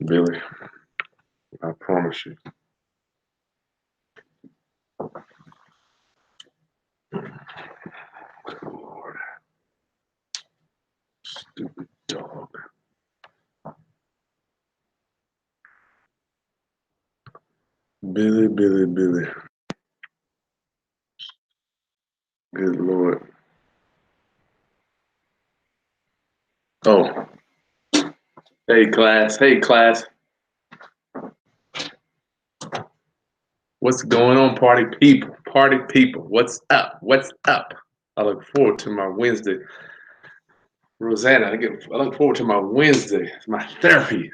Billy, I promise you. Lord. Stupid dog. Billy, Billy, Billy. Good Lord. Oh. Hey, class. Hey, class. What's going on, party people? Party people. What's up? What's up? I look forward to my Wednesday. Rosanna, I look forward to my Wednesday. It's my therapy.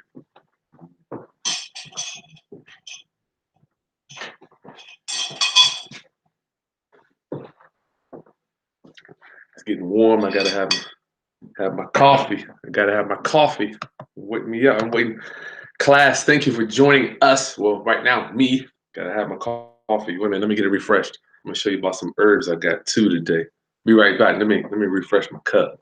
It's getting warm. I gotta have my coffee. I gotta have my coffee. Wake me up. I'm waiting. Class, thank you for joining us. Well, right now, me. Gotta have my coffee. Wait a minute, let me get it refreshed. I'm gonna show you about some herbs I got too today. Be right back. Let me refresh my cup.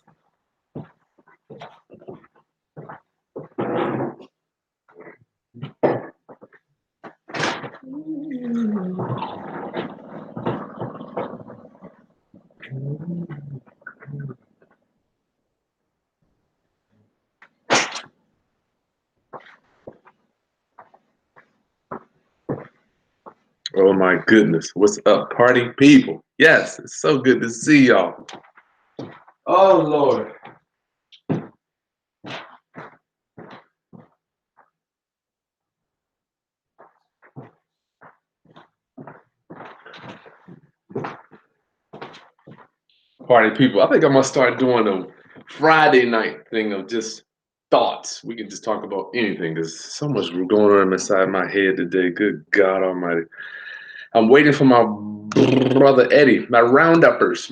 Oh my goodness. What's up, party people? Yes, it's so good to see y'all. Oh Lord. Party people. I think I'm gonna start doing a Friday night thing of just thoughts. We can just talk about anything. There's so much going on inside my head today. Good God Almighty. I'm waiting for my brother Eddie, my rounduppers.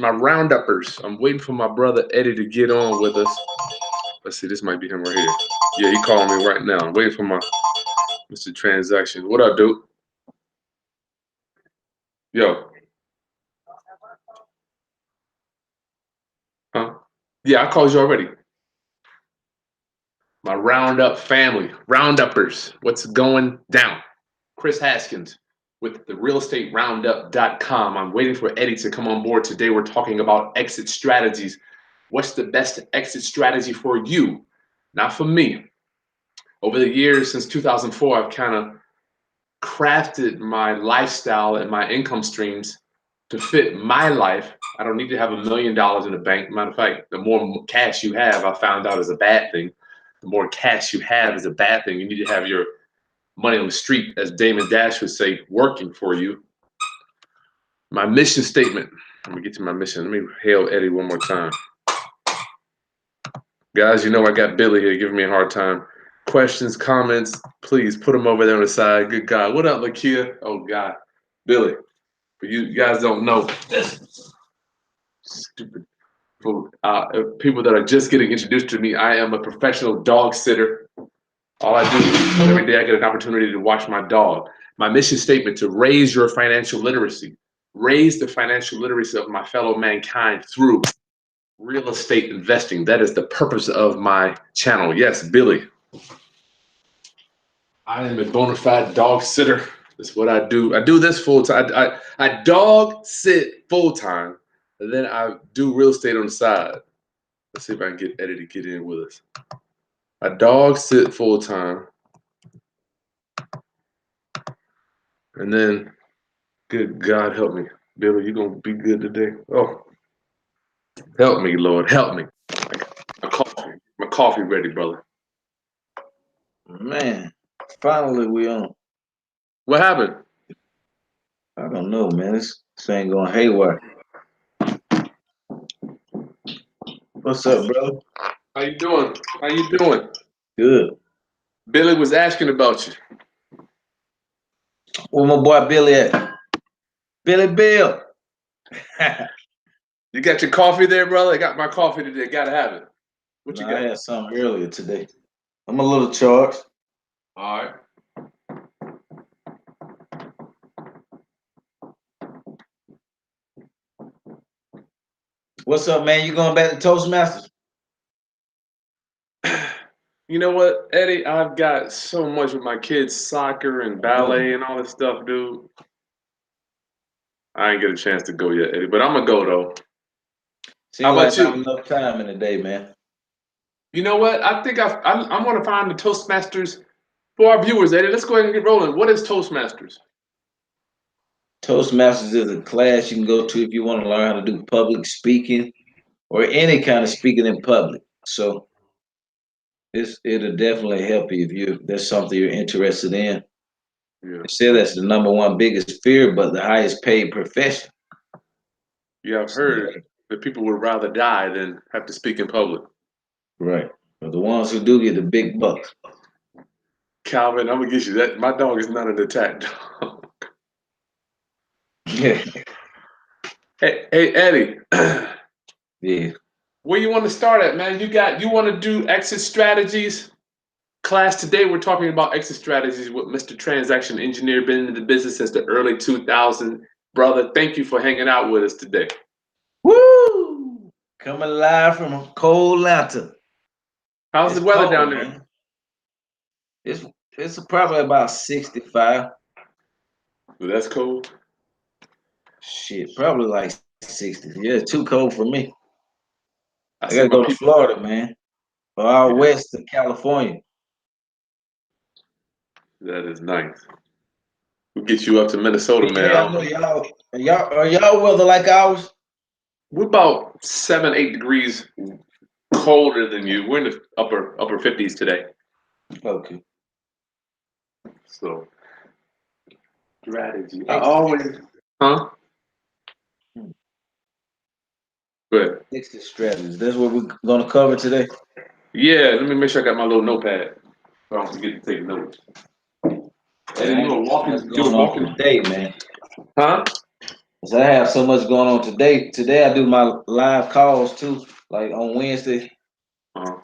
I'm waiting for my brother Eddie to get on with us. Let's see, this might be him right here. Yeah, he calling me right now. I'm waiting for my Mr. Transaction. What up, dude? Yo. Huh? Yeah, I called you already. My roundup family, rounduppers. What's going down? Kris Haskins with the realestateroundup.com. I'm waiting for Eddie to come on board. Today we're talking about exit strategies. What's the best exit strategy for you? Not for me. Over the years, since 2004, I've kind of crafted my lifestyle and my income streams to fit my life. I don't need to have $1 million in the bank. Matter of fact, the more cash you have, I found out is a bad thing. The more cash you have is a bad thing. You need to have your money on the street, as Damon Dash would say, working for you. My mission statement. Let me get to my mission. Let me hail Eddie one more time. Guys, you know I got Billy here giving me a hard time. Questions, comments, please put them over there on the side. Good God. What up, Lakia? Oh, God. Billy, but you guys don't know this. Stupid. For people that are just getting introduced to me, I am a professional dog sitter. All I do is every day I get an opportunity to watch my dog. My mission statement: to raise your financial literacy, raise the financial literacy of my fellow mankind through real estate investing. That is the purpose of my channel. Yes, Billy. I am a bona fide dog sitter. That's what I do. I do this full time. I dog sit full time, and then I do real estate on the side. Let's see if I can get Eddie to get in with us. I dog sit full time, and then, good God help me, Billy, you gonna be good today? Oh, help me, Lord, help me. My coffee ready, brother. Man, finally we on. What happened? I don't know, man. This thing going haywire. What's up, brother? How you doing? How you doing? Good. Billy was asking about you. Where my boy Billy at? Billy Bill. You got your coffee there, brother? I got my coffee today. Gotta have it. What you got? I had something earlier today. I'm a little charged. All right. What's up, man? You going back to Toastmasters? You know what, Eddie? I've got so much with my kids, soccer and I know, ballet man. and all this stuff, dude. I ain't get a chance to go yet, Eddie, but I'm gonna go though. How Seems about like not you? enough time in the day, man. You know what? I think I'm gonna find the Toastmasters for our viewers, Eddie. Let's go ahead and get rolling. What is Toastmasters? Toastmasters is a class you can go to if you want to learn how to do public speaking or any kind of speaking in public. So it'll definitely help you if that's something you're interested in. Yeah, They say that's the number one biggest fear, but the highest paid profession. yeah. I've So, heard that people would rather die than have to speak in public. right. But the ones who do get the big bucks. Calvin, I'm gonna get you that. My dog is not an attack dog. Yeah. Hey, Eddie. Yeah. Where you want to start at, man? You want to do exit strategies? Class today, we're talking about exit strategies with Mr. Transaction Engineer, been in the business since the early 2000s. Brother, thank you for hanging out with us today. Woo! Coming live from a cold Atlanta. How's It's the weather down cold, there? man. It's it's probably about 65. Well, that's cool. Shit, probably like 60. Yeah, it's too cold for me. I I gotta sent my go to people. Florida, man. Or out Yeah, west to California. that is nice. We'll get you up to Minnesota, man. Yeah, I know y'all weather like ours? We're about 7, 8 degrees colder than you. We're in the upper 50s today. Okay. So strategy. I Exit, always, huh? Good. exit strategies. That's what we're gonna cover today. Yeah, let me make sure I got my little notepad so I don't forget to take notes. Man, Eddie, I got so much you're going on walking, today, man. huh? 'Cause I have so much going on today. Today I do my live calls too, like on Wednesday. Uh-huh.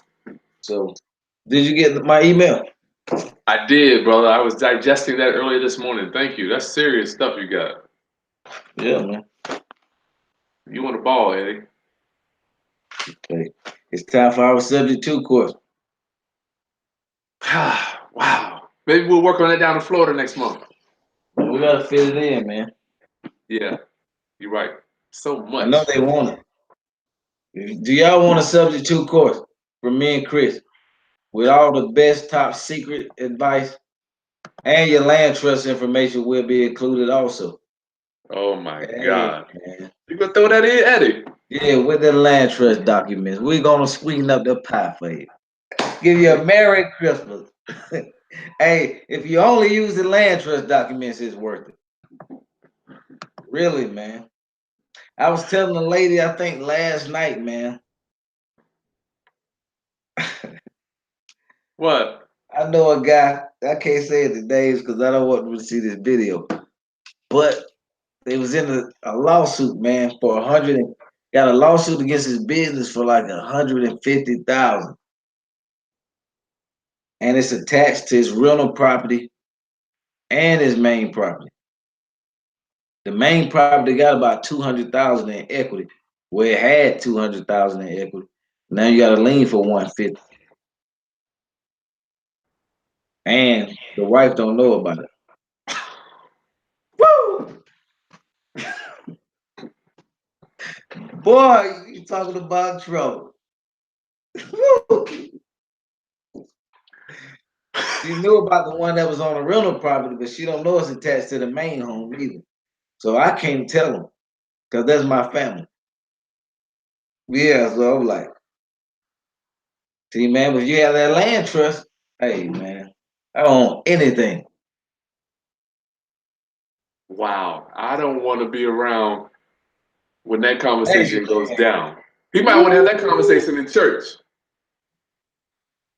So did you get my email? I did, brother. I was digesting that earlier this morning. Thank you. That's serious stuff you got. Yeah, man. You want a ball, Eddie? Okay. It's time for our subject two course. Wow. Maybe we'll work on that down in Florida next month. We gotta fit it in, man. Yeah, you're right. So I know much. they want it. Do y'all want a subject two course from me and Chris with all the best top secret advice and your land trust information will be included also. Oh my Hey, God. man. You gonna throw that in, Eddie? Yeah, with the land trust documents, we're gonna sweeten up the pie for you. Give you a Merry Christmas. Hey, if you only use the land trust documents, it's worth it. Really, man. I was telling a lady, I think last night, man. What? I know a guy. I can't say the names because I don't want them to see this video. But they was in a lawsuit, man, for 100. Got a lawsuit against his business for like 150,000, and it's attached to his rental property and his main property. The main property got about 200,000 in equity, where it had 200,000 in equity. Now you got a lien for 150, and the wife don't know about it. Woo! Boy, you talking about trouble. Woo! She knew about the one that was on the rental property, but she don't know it's attached to the main home either. So I can't tell them because that's my family. Yeah, so I'm like, see, man, if you have that land trust, hey, man, I don't own anything. Wow. I don't want to be around when that Hey, conversation goes man. down. He might want to have that Woo! conversation in church.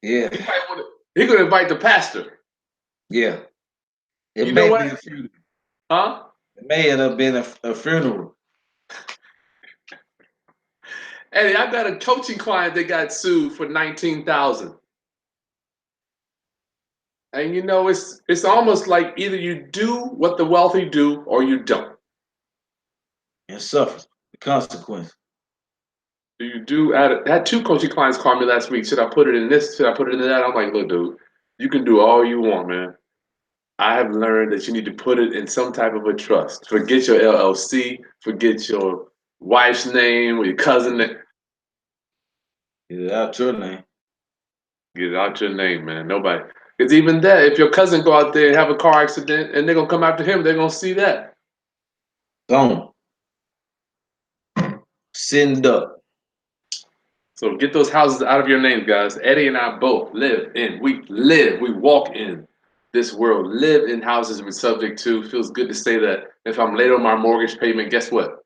Yeah, He might want to. He could invite the pastor. yeah. It You know may what? be a funeral. Huh? It may end up being a funeral. Eddie, I got a coaching client that got sued for 19,000. And you know, it's almost like either you do what the wealthy do or you don't. And suffer the consequence. Do you do add it? I had two coaching clients call me last week. Should I put it in this? Should I put it in that? I'm like, look, dude, you can do all you want, man. I have learned that you need to put it in some type of a trust. Forget your LLC. Forget your wife's name or your cousin name. Get it out your name. Get out your name, man. Nobody. Because even that, if your cousin go out there and have a car accident and they're gonna come after him, they're gonna see that. Gone. Send up. So get those houses out of your names, guys. Eddie and I both we walk in this world, live in houses we're subject to. Feels good to say that. If I'm late on my mortgage payment, guess what?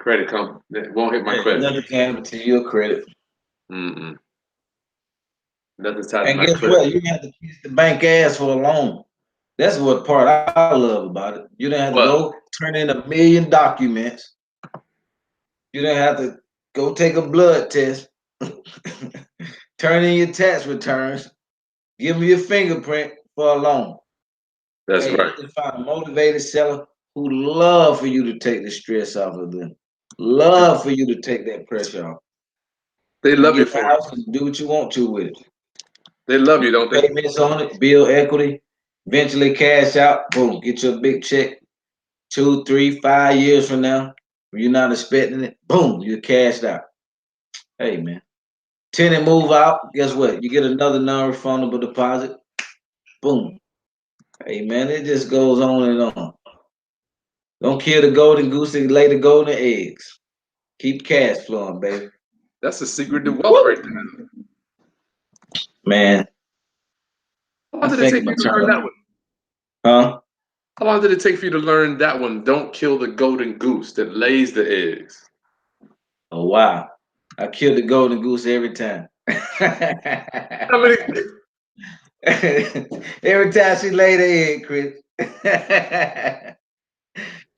Credit come, it won't hit my Hey, credit. nothing can happen to your credit. Mm-mm. Nothing's tied to And my guess credit. what? You have to kiss the bank ass for a loan. That's what part I love about it. You don't have to What? go turn in 1,000,000 documents. You don't have to go take a blood test, turn in your tax returns, give me your fingerprint for a loan. That's Hey, right. you can find a motivated seller who love for you to take the stress off of them. Love for you to take that pressure off. They You love you get the for it. house and do what you want to with it. They love you, don't they? Payments on it, build equity, eventually cash out, boom, get your big check 2, 3, 5 years from now. When you're not expecting it, boom, you're cashed out. Hey man. Tenant move out, guess what? You get another non-refundable deposit. Boom. Hey man, it just goes on and on. Don't kill the golden goose and lay the golden eggs. Keep cash flowing, baby. That's the secret to wealth right Woo! there. Man, How I long did it think take I'm you gonna to learn try. that one? Huh? How long did it take for you to learn that one? Don't kill the golden goose that lays the eggs. Oh wow. I kill the golden goose every time. How many? Every time she laid the egg, Chris.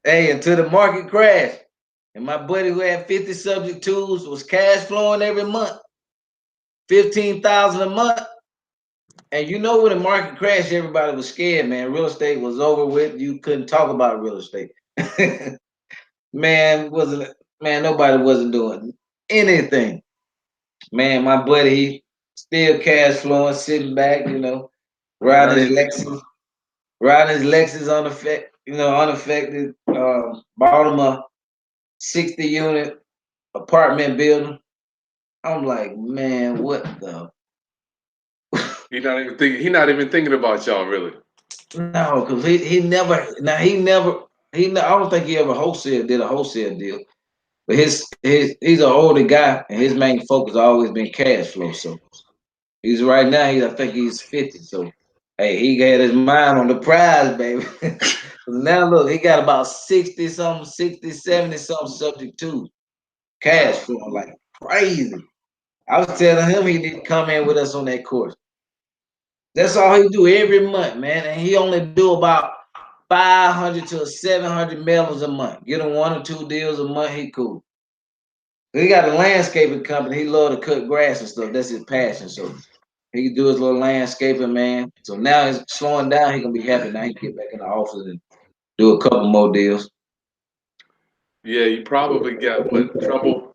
Hey, until the market crashed. And my buddy who had 50 subject tools was cash flowing every month, 15,000 a month. And you know when the market crashed, everybody was scared, man. Real estate was over with. You couldn't talk about real estate. Man, wasn't man, nobody wasn't doing anything. Man, my buddy, he still cash flowing, sitting back, Not riding his anything. Lexus, riding his Lexus unaffected. Bought him a 60 unit apartment building. I'm like, man, what the? He's not even thinking. He's not even thinking about y'all, really. No, because he never, now he never, I don't think he ever did a wholesale deal. But he's an older guy, and his main focus always been cash flow. So he's right now, I think he's 50. So hey, he got his mind on the prize, baby. Now look, he got about 60 something, 60, 70 something subject to cash flow like crazy. I was telling him he need to come in with us on that course. That's all he do every month, man. And he only do about 500 to 700 mailers a month. Get him 1 or 2 deals a month, he cool. He got a landscaping company. He love to cut grass and stuff. That's his passion. So he can do his little landscaping, man. So now he's slowing down. He gonna be happy now. He can get back in the office and do a couple more deals. Yeah, you probably got what trouble.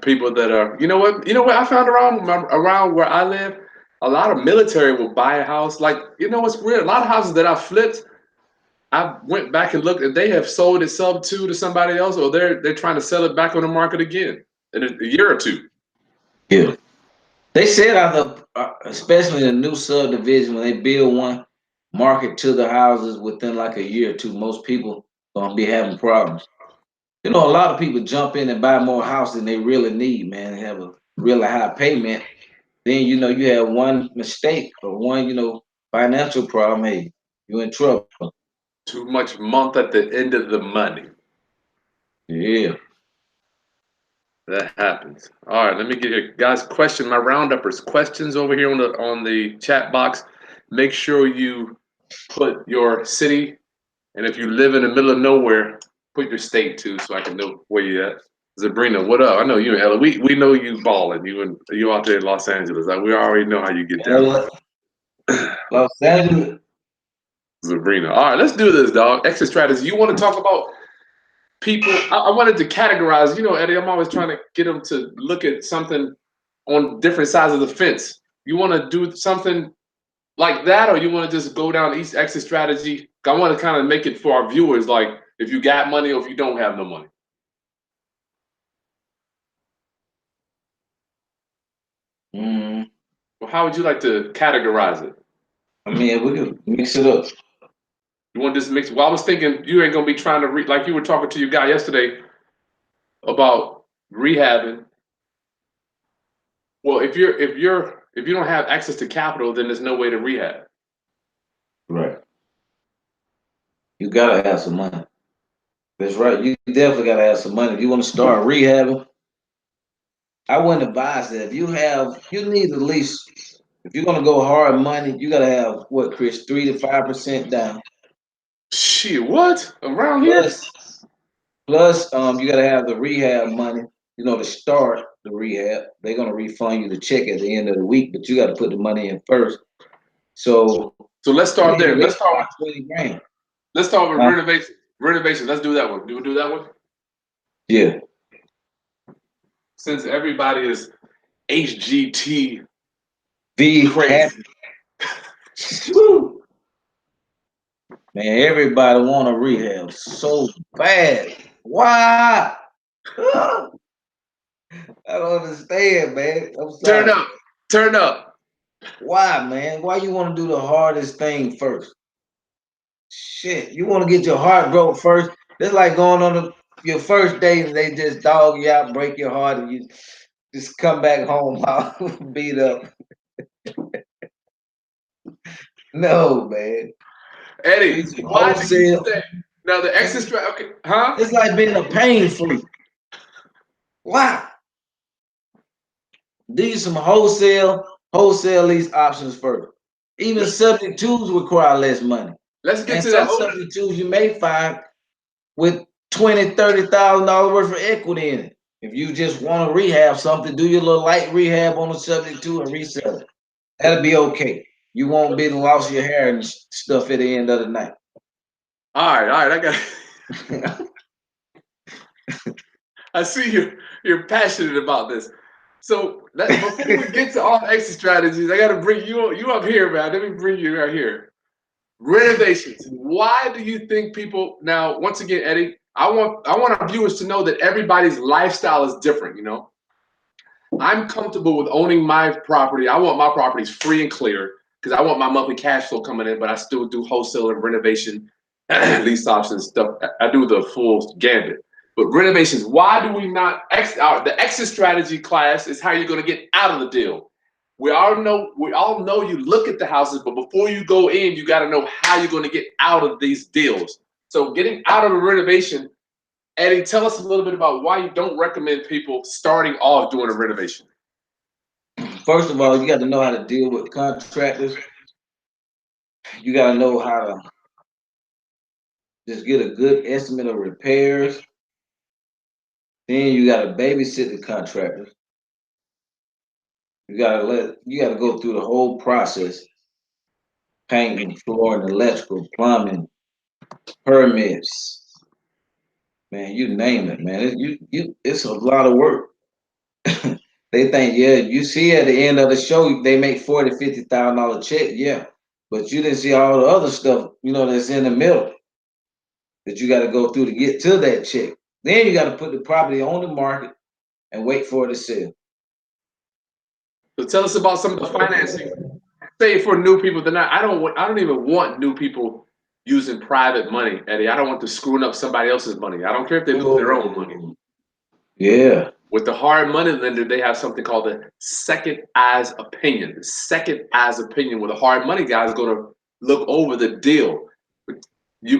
People that are. You know what? You know what I found around where I live. A lot of military will buy a house. Like you know what's weird? A lot of houses that I flipped. I went back and looked, and they have sold it sub two to somebody else, or they're trying to sell it back on the market again in a year or two. Yeah. They said especially the new subdivision, when they build one, market to the houses within like a year or two, most people gonna be having problems. A lot of people jump in and buy more house than they really need, man. They have a really high payment. Then you have one mistake or one, financial problem. Hey, you in trouble. Too much month at the end of the money. Yeah. That happens. All right, let me get here, guys. My rounduppers questions over here on the chat box. Make sure you put your city, and if you live in the middle of nowhere, put your state too, so I can know where you at. Sabrina, what up? I know you in LA. We know you balling. You out there in Los Angeles. Like, we already know how you get down. Los Angeles. Sabrina. All right, let's do this, dog. Exit strategy. You want to talk about people, I wanted to categorize, Eddie, I'm always trying to get them to look at something on different sides of the fence. You want to do something like that, or you want to just go down each exit strategy? I want to kind of make it for our viewers, like if you got money or if you don't have no money. Well, how would you like to categorize it? I mean, we could mix it up. You want this mix? Well, I was thinking you ain't gonna be trying to like you were talking to your guy yesterday about rehabbing. Well, if you don't have access to capital, then there's no way to rehab. Right. You gotta have some money. That's right. You definitely gotta have some money. If you want to start rehabbing, I wouldn't advise that. You need at least, if you're gonna go hard money, you gotta have what, Chris, 3 to 5% down. Shit, what? Around here? Plus, you gotta have the rehab money. To start the rehab, they're gonna refund you the check at the end of the week, but you got to put the money in first. So So let's you start need there. to make about 20 grand. Let's start with Huh? renovation. Renovation. Let's do that one. Do we do that one? Yeah. Since everybody is HGT Be crazy. happy. Woo. Man, everybody want to rehab so bad. Why? I don't understand, man. I'm sorry. Turn up. Turn up. Why, man? Why you want to do the hardest thing first? Shit, you want to get your heart broke first. It's like going on your first date and they just dog you out, break your heart, and you just come back home all beat up. No, man. Eddie, It's why do you wholesale. say now the exit strategy? Okay, huh? It's like being a pain free. Why? These some wholesale lease options first. Even subject twos require less money. Let's get And to some that. subject twos you may find with $20,000, $30,000 worth of equity in it. If you just want to rehab something, do your little light rehab on the subject two and resell it. That'll be okay. You won't be the loss of your hair and stuff at the end of the night. All right. I see you're passionate about this. So before we get to all the exit strategies, I got to bring you up here, man. Let me bring you right here. Renovations. Why do you think people now? Once again, Eddie, I want our viewers to know that everybody's lifestyle is different. I'm comfortable with owning my property. I want my properties free and clear because I want my monthly cash flow coming in, but I still do wholesale and renovation, lease options stuff. I do the full gambit. But renovations, why do we not the exit strategy class is how you're going to get out of the deal. We all know you look at the houses, but before you go in, you got to know how you're going to get out of these deals. So getting out of a renovation, Eddie, tell us a little bit about why you don't recommend people starting off doing a renovation. First of all, you got to know how to deal with contractors. You got to know how to just get a good estimate of repairs. Then you got to babysit the contractors. You got to go through the whole process: painting, flooring, electrical, plumbing, permits. Man, you name it, man. It's a lot of work. They think, yeah, you see at the end of the show they make $40,000, $50,000 check, yeah, but you didn't see all the other stuff, that's in the middle that you got to go through to get to that check. Then you got to put the property on the market and wait for it to sell. So tell us about some of the financing. Say for new people, I don't even want new people using private money, Eddie. I don't want to screwing up somebody else's money. I don't care if they lose their own money. Yeah. With the hard money lender, they have something called the second eyes opinion. The second eyes opinion, where the hard money guy is going to look over the deal.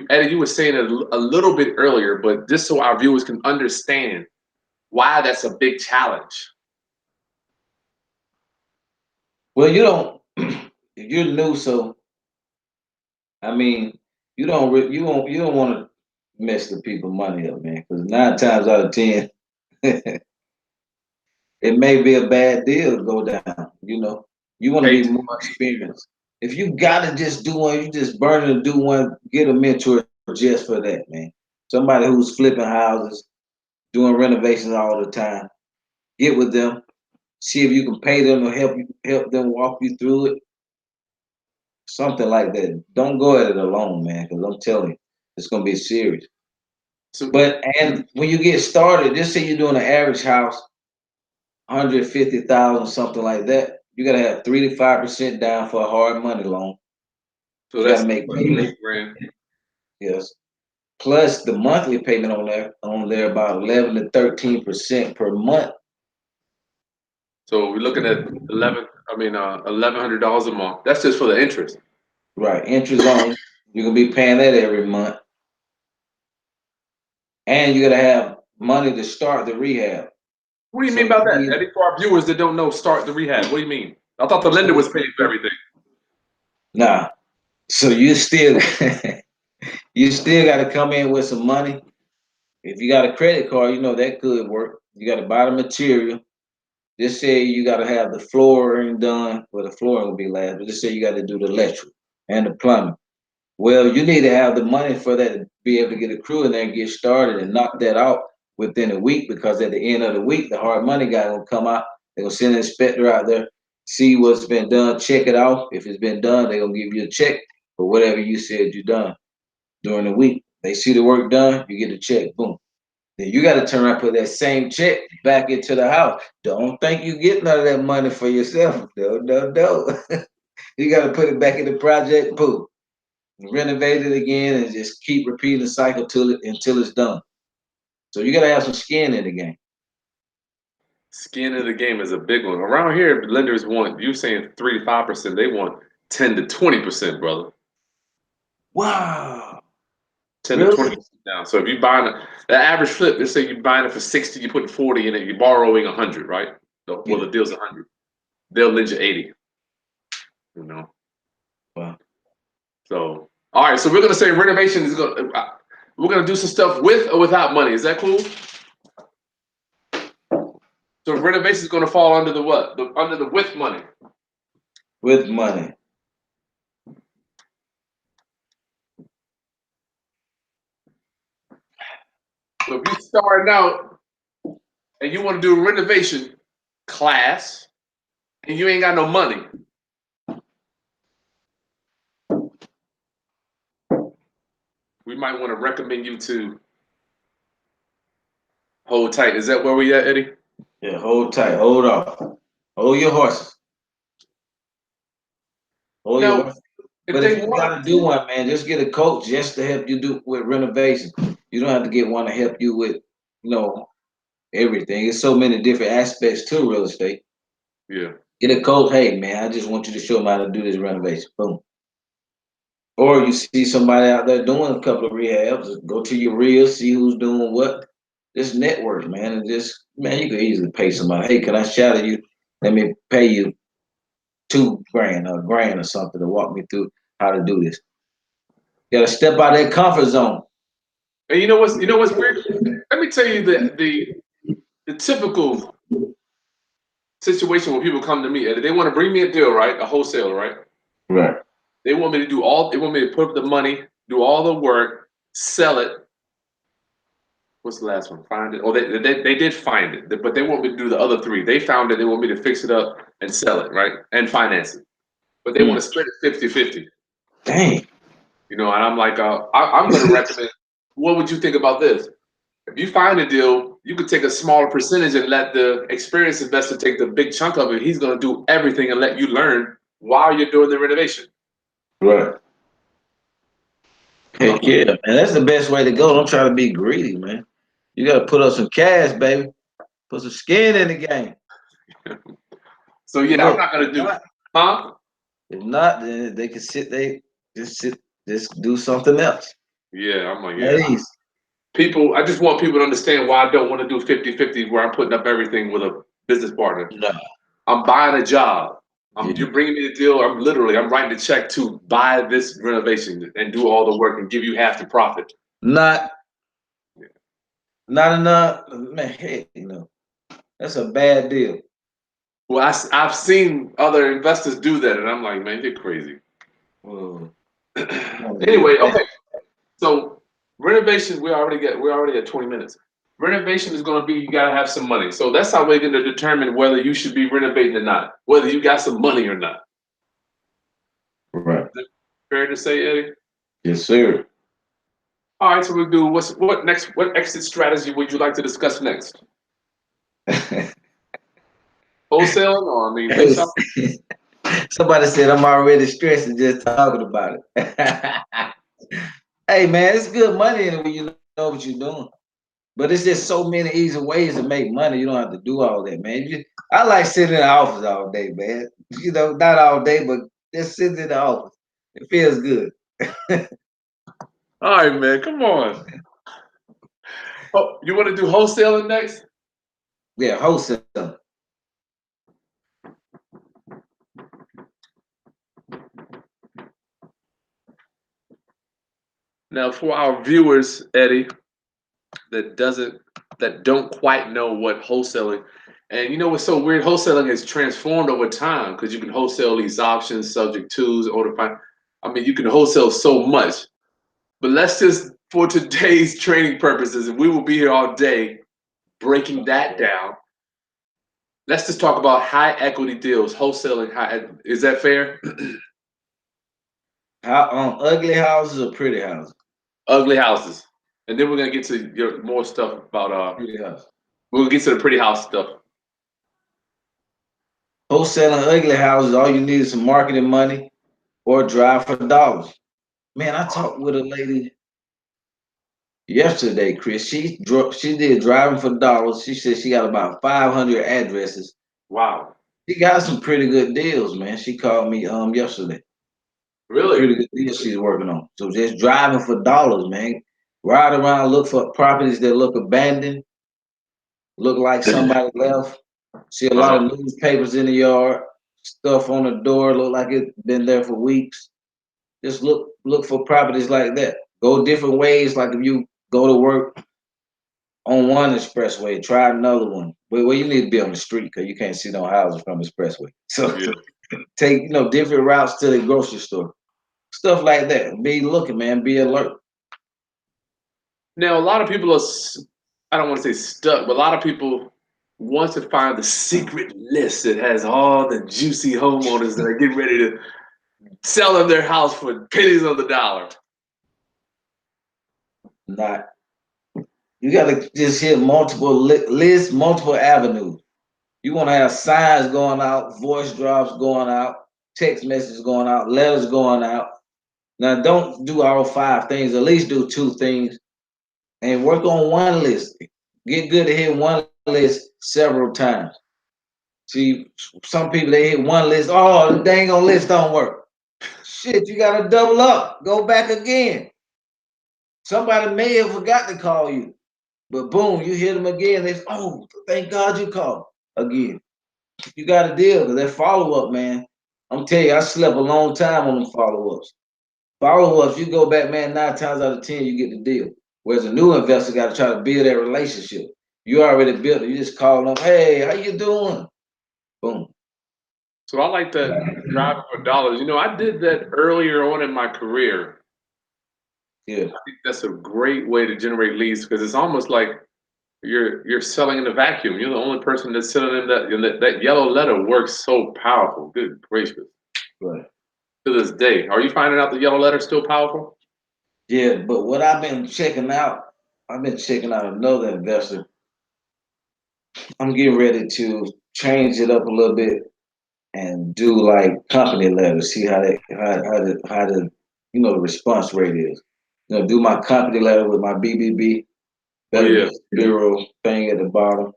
Eddie, you were saying it a little bit earlier, but just so our viewers can understand why that's a big challenge. Well, you don't. If you're new, so I mean, you don't want to mess the people money up, man. Because 9 times out of 10, it may be a bad deal to go down. You want to be more experienced. If you gotta just do one, you just burn and do one. Get a mentor just for that, man. Somebody who's flipping houses, doing renovations all the time. Get with them, see if you can pay them or help them walk you through it. Something like that. Don't go at it alone, man, because I'm telling you, it's gonna be serious. So, But and when you get started, just say you're doing an average house, 150,000, something like that. You gotta have 3 to 5% down for a hard money loan. so You gotta that's make what, payments. 8 grand. Yes. Plus the monthly payment on there about 11 to 13% per month. So we're looking at $1,100 a month. That's just for the interest. Right. Interest only. You're gonna be paying that every month. And you gotta have money to start the rehab. What do you So mean about that, Eddie? For our viewers that don't know, start the rehab. What do you mean? I thought the lender was paying for everything. nah. So you still you still gotta come in with some money. If you got a credit card, you know that could work. You gotta buy the material. Just say you gotta have the flooring done. Well, the flooring will be last, but just say you gotta do the electrical and the plumbing. Well, you need to have the money for that to be able to get a crew in there and get started and knock that out within a week, because at the end of the week, the hard money guy will come out. They're gonna send an inspector out there, see what's been done, check it off. If it's been done, they're gonna give you a check for whatever you said you done during the week. They see the work done, you get a check, boom. Then you gotta turn around and put that same check back into the house. Don't think you get none of that money for yourself. No, no, no. You gotta put it back in the project, boom, renovate it again, and just keep repeating the cycle until it's done. So you gotta have some skin in the game. Skin in the game is a big one. Around here, lenders want, you saying 3 to 5%, they want 10 to 20%, brother. Wow. 10 to Really? 20% down. So if you buying the average flip, let's say you're buying it for 60, you put 40 in it, you're borrowing 100, right? Well, Yeah. the deal's 100. They'll lend you 80, you know. Wow. So, all right. So we're gonna say renovation is we're gonna do some stuff with or without money. Is that cool? So renovation is gonna fall under the what? Under the with money. With money. So if you're starting out and you want to do a renovation class and you ain't got no money, we might want to recommend you to Hold Tight. Is that where we at, Eddie? Yeah, hold tight, hold off. Hold your horses. Hold your Now, horses. if But if they you want gotta do one, man, just get a coach just to help you do with renovation. You don't have to get one to help you with, you know, everything. There's so many different aspects to real estate. yeah. Get a coach, hey man, I just want you to show me how to do this renovation. Boom. Or you see somebody out there doing a couple of rehabs, go to your reels, see who's doing what. Just network, man, and just man, you could easily pay somebody. Hey, can I shadow you? Let me pay you 2 grand or a grand or something to walk me through how to do this. You gotta step out of that comfort zone. And you know what's weird? Let me tell you the typical situation when people come to me, Eddie. They want to bring me a deal, right? A wholesaler, right? Right. They want me to they want me to put up the money, do all the work, sell it. What's the last one? Find it. Oh, they did find it, but they want me to do the other three. They found it. They want me to fix it up and sell it, right? And finance it. But they want to split it 50-50. Dang. You know, and I'm like, I'm going to recommend, what would you think about this? If you find a deal, you could take a smaller percentage and let the experienced investor take the big chunk of it. He's going to do everything and let you learn while you're doing the renovation. Right. So, Heck yeah, man. That's the best way to go. Don't try to be greedy, man. You gotta put up some cash, baby. Put some skin in the game. so yeah, I'm Look, not going to do, huh? if not, then they can sit, just do something else. Yeah, I'm like, yeah. At ease. People, I just want people to understand why I don't want to do 50-50 where I'm putting up everything with a business partner. No. I'm buying a job. Yeah. You're bringing me the deal. I'm writing the check to buy this renovation and do all the work and give you half the profit. Not not enough. Man, heck, that's a bad deal. Well, I've seen other investors do that, and I'm like, man, you're crazy. Well, Anyway, okay. So Renovation, we're already at 20 minutes. Renovation is going to be you got to have some money. So that's how we're going to determine whether you should be renovating or not, whether you got some money or not. Right. Is it fair to say, Eddie? Yes, sir. All right, so we'll do what next? What exit strategy would you like to discuss next? Wholesaling, or I mean, lease up? Somebody said I'm already stressing just talking about it. Hey man, it's good money in it when you know what you're doing. But it's just so many easy ways to make money. You don't have to do all that, man. I like sitting in the office all day, man. You know, not all day, but just sitting in the office. It feels good. All right, man, come on. Oh, you want to do wholesaling next? Yeah, wholesale. Now, for our viewers, Eddie, that don't quite know what wholesaling, and you know what's so weird? Wholesaling has transformed over time because you can wholesale lease options, subject twos, order fine. I mean, you can wholesale so much. But let's just, for today's training purposes, and we will be here all day breaking that down. Let's just talk about high equity deals, wholesaling. Is that fair? How ugly houses or pretty houses? Ugly houses, and then we're gonna get to your more stuff about. Pretty houses. We'll get to the pretty house stuff. Wholesaling ugly houses, all you need is some marketing money or drive for dollars. Man, I talked with a lady yesterday, Chris. She did driving for dollars. She said she got about 500 addresses. Wow. She got some pretty good deals, man. She called me yesterday. Really? Pretty good deals she's working on. So just driving for dollars, man. Ride around, look for properties that look abandoned, look like somebody left. See a lot of newspapers in the yard, stuff on the door, look like it's been there for weeks. Just look for properties like that. Go different ways, like if you go to work on one expressway, try another one. Well, you need to be on the street because you can't see no houses from the expressway. So Yeah. take different routes to the grocery store, stuff like that. Be looking, man. Be alert. Now, a lot of people are, I don't want to say stuck, but a lot of people want to find the secret list that has all the juicy homeowners that are getting ready to sell them their house for pennies on the dollar. Not you got to just hit multiple lists, multiple avenues. You want to have signs going out, voice drops going out, text messages going out, letters going out. Now, don't do all 5 things. At least do 2 things and work on one list. Get good at hitting one list several times. See, some people they hit one list. Oh, the dang on list don't work. Shit, you gotta double up. Go back again. Somebody may have forgot to call you, but boom, you hit them again. They say, oh, thank God you called again. You got to deal with that follow up, man. I'm telling you, I slept a long time on them follow ups. Follow ups, you go back, man, 9 times out of 10, you get the deal. Whereas a new investor got to try to build that relationship. You already built it. You just call them, hey, how you doing? Boom. So I like that driving for dollars. You know, I did that earlier on in my career. Yeah. I think that's a great way to generate leads because it's almost like you're selling in a vacuum. You're the only person that's selling in that yellow letter works so powerful. Good gracious. Right. To this day. Are you finding out the yellow letter still powerful? Yeah, but what I've been checking out another investor. I'm getting ready to change it up a little bit and do like company letters. See how the the response rate is. Do my company letter with my BBB, Oh better yeah. bureau thing at the bottom,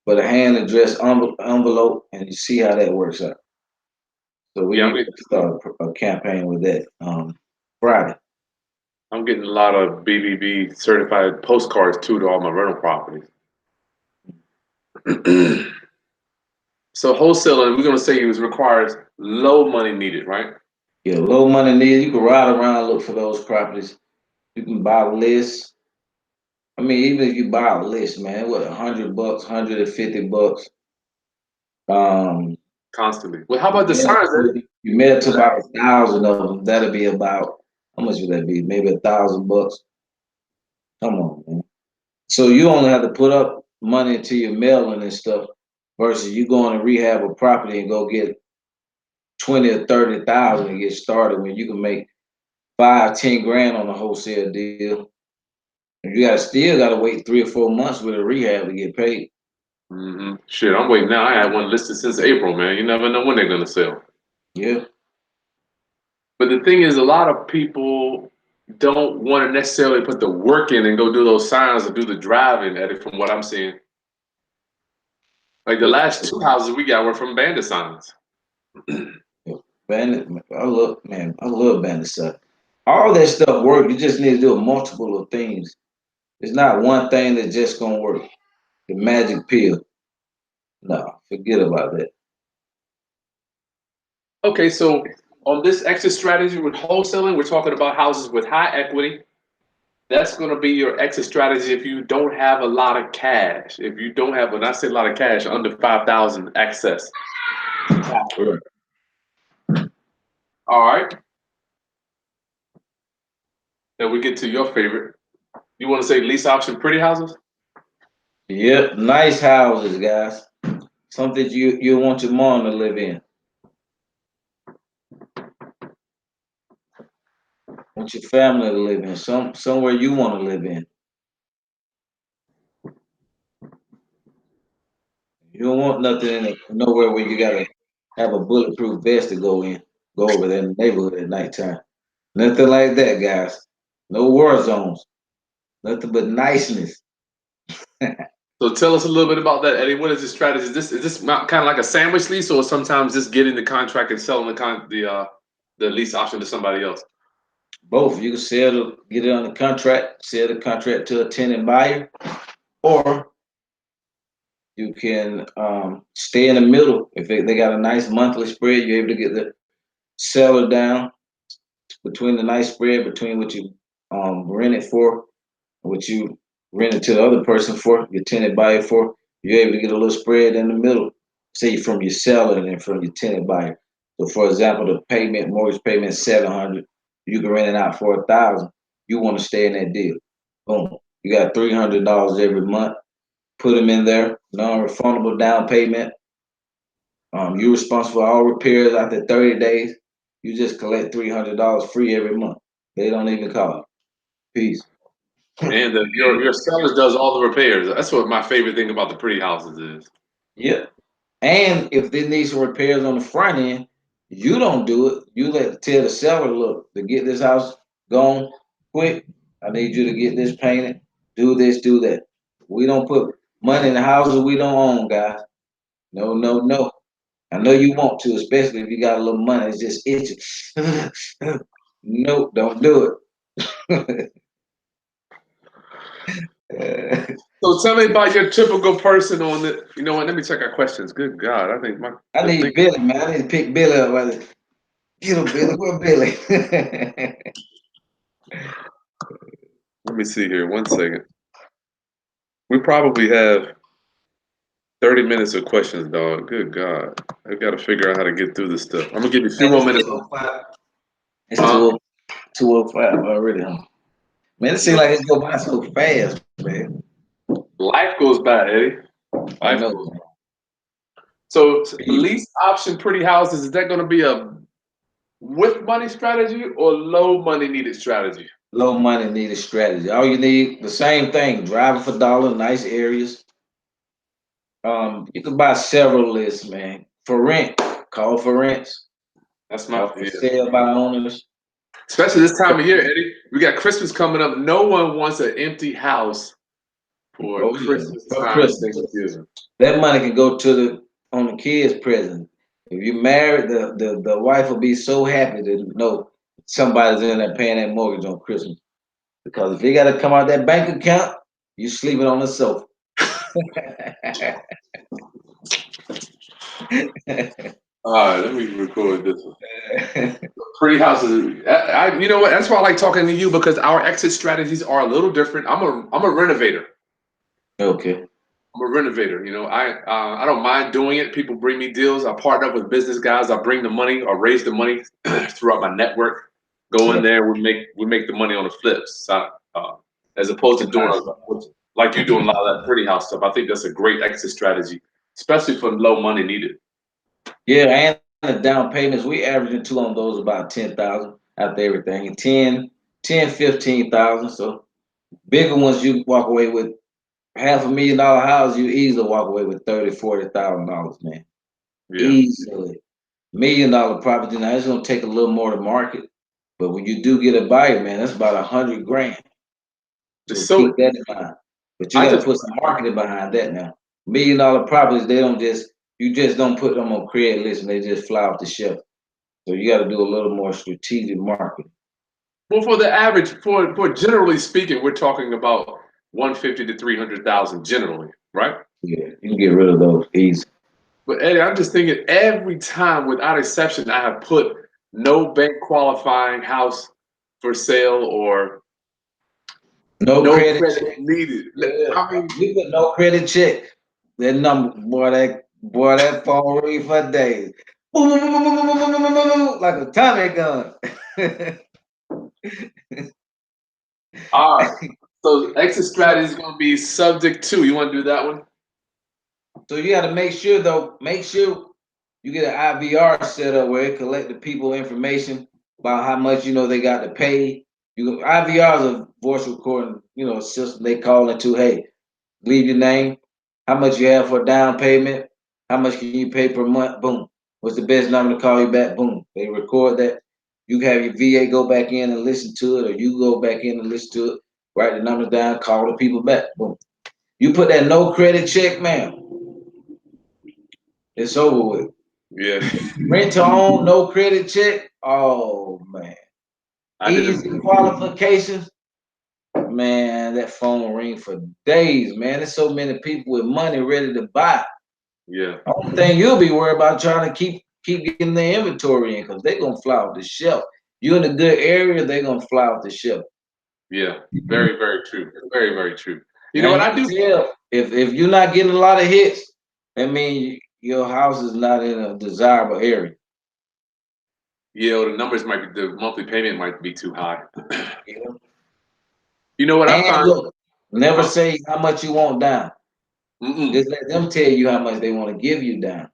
but a hand address envelope, and you see how that works out. So we Yeah, need to start a campaign with that Friday. I'm getting a lot of BBB certified postcards too to all my rental properties. So wholesaling, we're gonna say it requires low money needed, right? Yeah, low money needed. You can ride around look for those properties. You can buy lists. I mean, even if you buy a list, man, what $100, $150. Constantly. Well, how about the signs? You mail to about 1,000 of them. That'll be about how much would that be? Maybe $1,000. Come on, man. So you only have to put up money into your mailing and stuff versus you going to rehab a property and go get 20 or 30,000 to get started when you can make 5, 10 grand on a wholesale deal. And you got still got to wait 3 or 4 months with a rehab to get paid. Shit, I'm waiting now. I had one listed since April, man. You never know when they're gonna sell. Yeah. But the thing is, a lot of people don't want to necessarily put the work in and go do those signs or do the driving at it. From what I'm seeing, like the last two houses we got were from Bandit signs. Bandit, I love Bandit stuff. All that stuff work. You just need to do a multiple of things. It's not one thing that's just gonna work. The magic pill. No, forget about that. Okay, so on this exit strategy with wholesaling, we're talking about houses with high equity. That's going to be your exit strategy if you don't have a lot of cash. If you don't have, when I say a lot of cash, under 5,000 access. Right. All right. Then we get to your favorite. You want to say lease option pretty houses? Yep, nice houses, guys. Something you want your mom to live in. Want your family to live in. Somewhere you want to live in. You don't want nothing in it, nowhere where you gotta have a bulletproof vest to go over there in the neighborhood at nighttime. Nothing like that, guys. No war zones. Nothing but niceness. So tell us a little bit about that, Eddie. What is the strategy? Is this kind of like a sandwich lease, or sometimes just getting the contract and selling the lease option to somebody else? Both. You can get it on the contract, sell the contract to a tenant buyer, or you can stay in the middle. If they got a nice monthly spread, you're able to get the seller down between the nice spread between what you rent it for, what you rent it to the other person for, your tenant buyer for. You're able to get a little spread in the middle, say from your seller and then from your tenant buyer. So, for example, the mortgage payment is 700. You can rent it out for 1,000. You want to stay in that deal. Boom. You got $300 every month. Put them in there. Non-refundable down payment. You're responsible for all repairs after 30 days. You just collect $300 free every month. They don't even call you. Peace. And your seller does all the repairs. That's what my favorite thing about the pretty houses is. Yep. And if they need some repairs on the front end, you don't do it. You tell the seller, look, to get this house going quick, I need you to get this painted, do this, do that. We don't put money in the houses we don't own, guys. No, no, no. I know you want to, especially if you got a little money. It's just itching. Nope, don't do it. So tell me about your typical person on the. You know what? Let me check our questions. Good God, I think I need Billy, man. I need to pick Billy up. Get him, Billy. Where Billy? Let me see here. 1 second. We probably have 30 minutes of questions, dog. Good God, I got to figure out how to get through this stuff. I'm gonna give you a few more minutes. It's 2:05 already, huh? Man, it seems like it's going by so fast, man. Life goes by, Eddie. I Life know. goes by. So lease option pretty houses, is that going to be a with money strategy or low money needed strategy? Low money needed strategy. All you need, the same thing, driving for dollar, nice areas. You can buy several lists, man. For rent, call for rents. That's Call my for fear. sale by owners. Especially this time of year, Eddie. We got Christmas coming up. No one wants an empty house for Oh yeah, Christmas for time and Christmas. Thanksgiving. That money can go on the kids' present. If you married, the wife will be so happy to know somebody's in there paying that mortgage on Christmas. Because if you got to come out that bank account, you sleeping on the sofa. All right, let me record this one. Pretty houses. You know what? That's why I like talking to you because our exit strategies are a little different. I'm a renovator. Okay. I'm a renovator. You know, I don't mind doing it. People bring me deals. I partner up with business guys. I bring the money or raise the money throughout my network. Go in Yeah. there. We make the money on the flips. as opposed to doing like you doing a lot of that pretty house stuff. I think that's a great exit strategy, especially for low money needed. Yeah, and the down payments, we averaging two on those about 10,000 after everything. 15,000. So bigger ones you walk away with $500,000 house, you easily walk away with $30,000, $40,000, man. Yeah. Easily. $1 million property. Now it's gonna take a little more to market. But when you do get a buyer, man, that's about 100 grand. So keep So that in mind. But you I got to just put some marketing behind that now. $1 million properties, they don't just you just don't put them on Craigslist and they just fly off the shelf. So you got to do a little more strategic marketing. well for the average for generally speaking, we're talking about 150 to 300,000 generally, right? Yeah, you can get rid of those easy. But Eddie, I'm just thinking every time, without exception, I have put no bank qualifying house for sale or No no credit credit check. needed. Yeah, I mean, you put no credit check. That number, boy, that phone ring for days. Boom, boom, boom, boom, boom, boom, boom, boom, boom, boom, like a Tommy gun. all right. So exit strategy is going to be subject to. You want to do that one? So you got to make sure though. Make sure you get an IVR set up where it collect the people information about how much they got to pay. IVR is a voice recording system they call into. Hey, leave your name, how much you have for a down payment, how much can you pay per month. Boom. What's the best number to call you back? Boom. They record that. You have your VA go back in and listen to it, or you go back in and listen to it. Write the numbers down, call the people back. Boom. You put that no credit check, man. It's over with. Yeah. Rent to own, no credit check. Oh man. I did it. Easy qualifications. Man, that phone ring for days, man. There's so many people with money ready to buy. Yeah. Only thing you'll be worried about trying to keep getting their inventory in because they're gonna fly off the shelf. You in a good area, they're gonna fly off the shelf. Yeah. Very, very true. Very, very true. You know Now what you I can do? tell if you're not getting a lot of hits, that means your house is not in a desirable area. Yeah, well, the monthly payment might be too high. You know? You know what I And find? look, never Huh? say how much you want down. Mm-mm. Just let them tell you how much they want to give you down.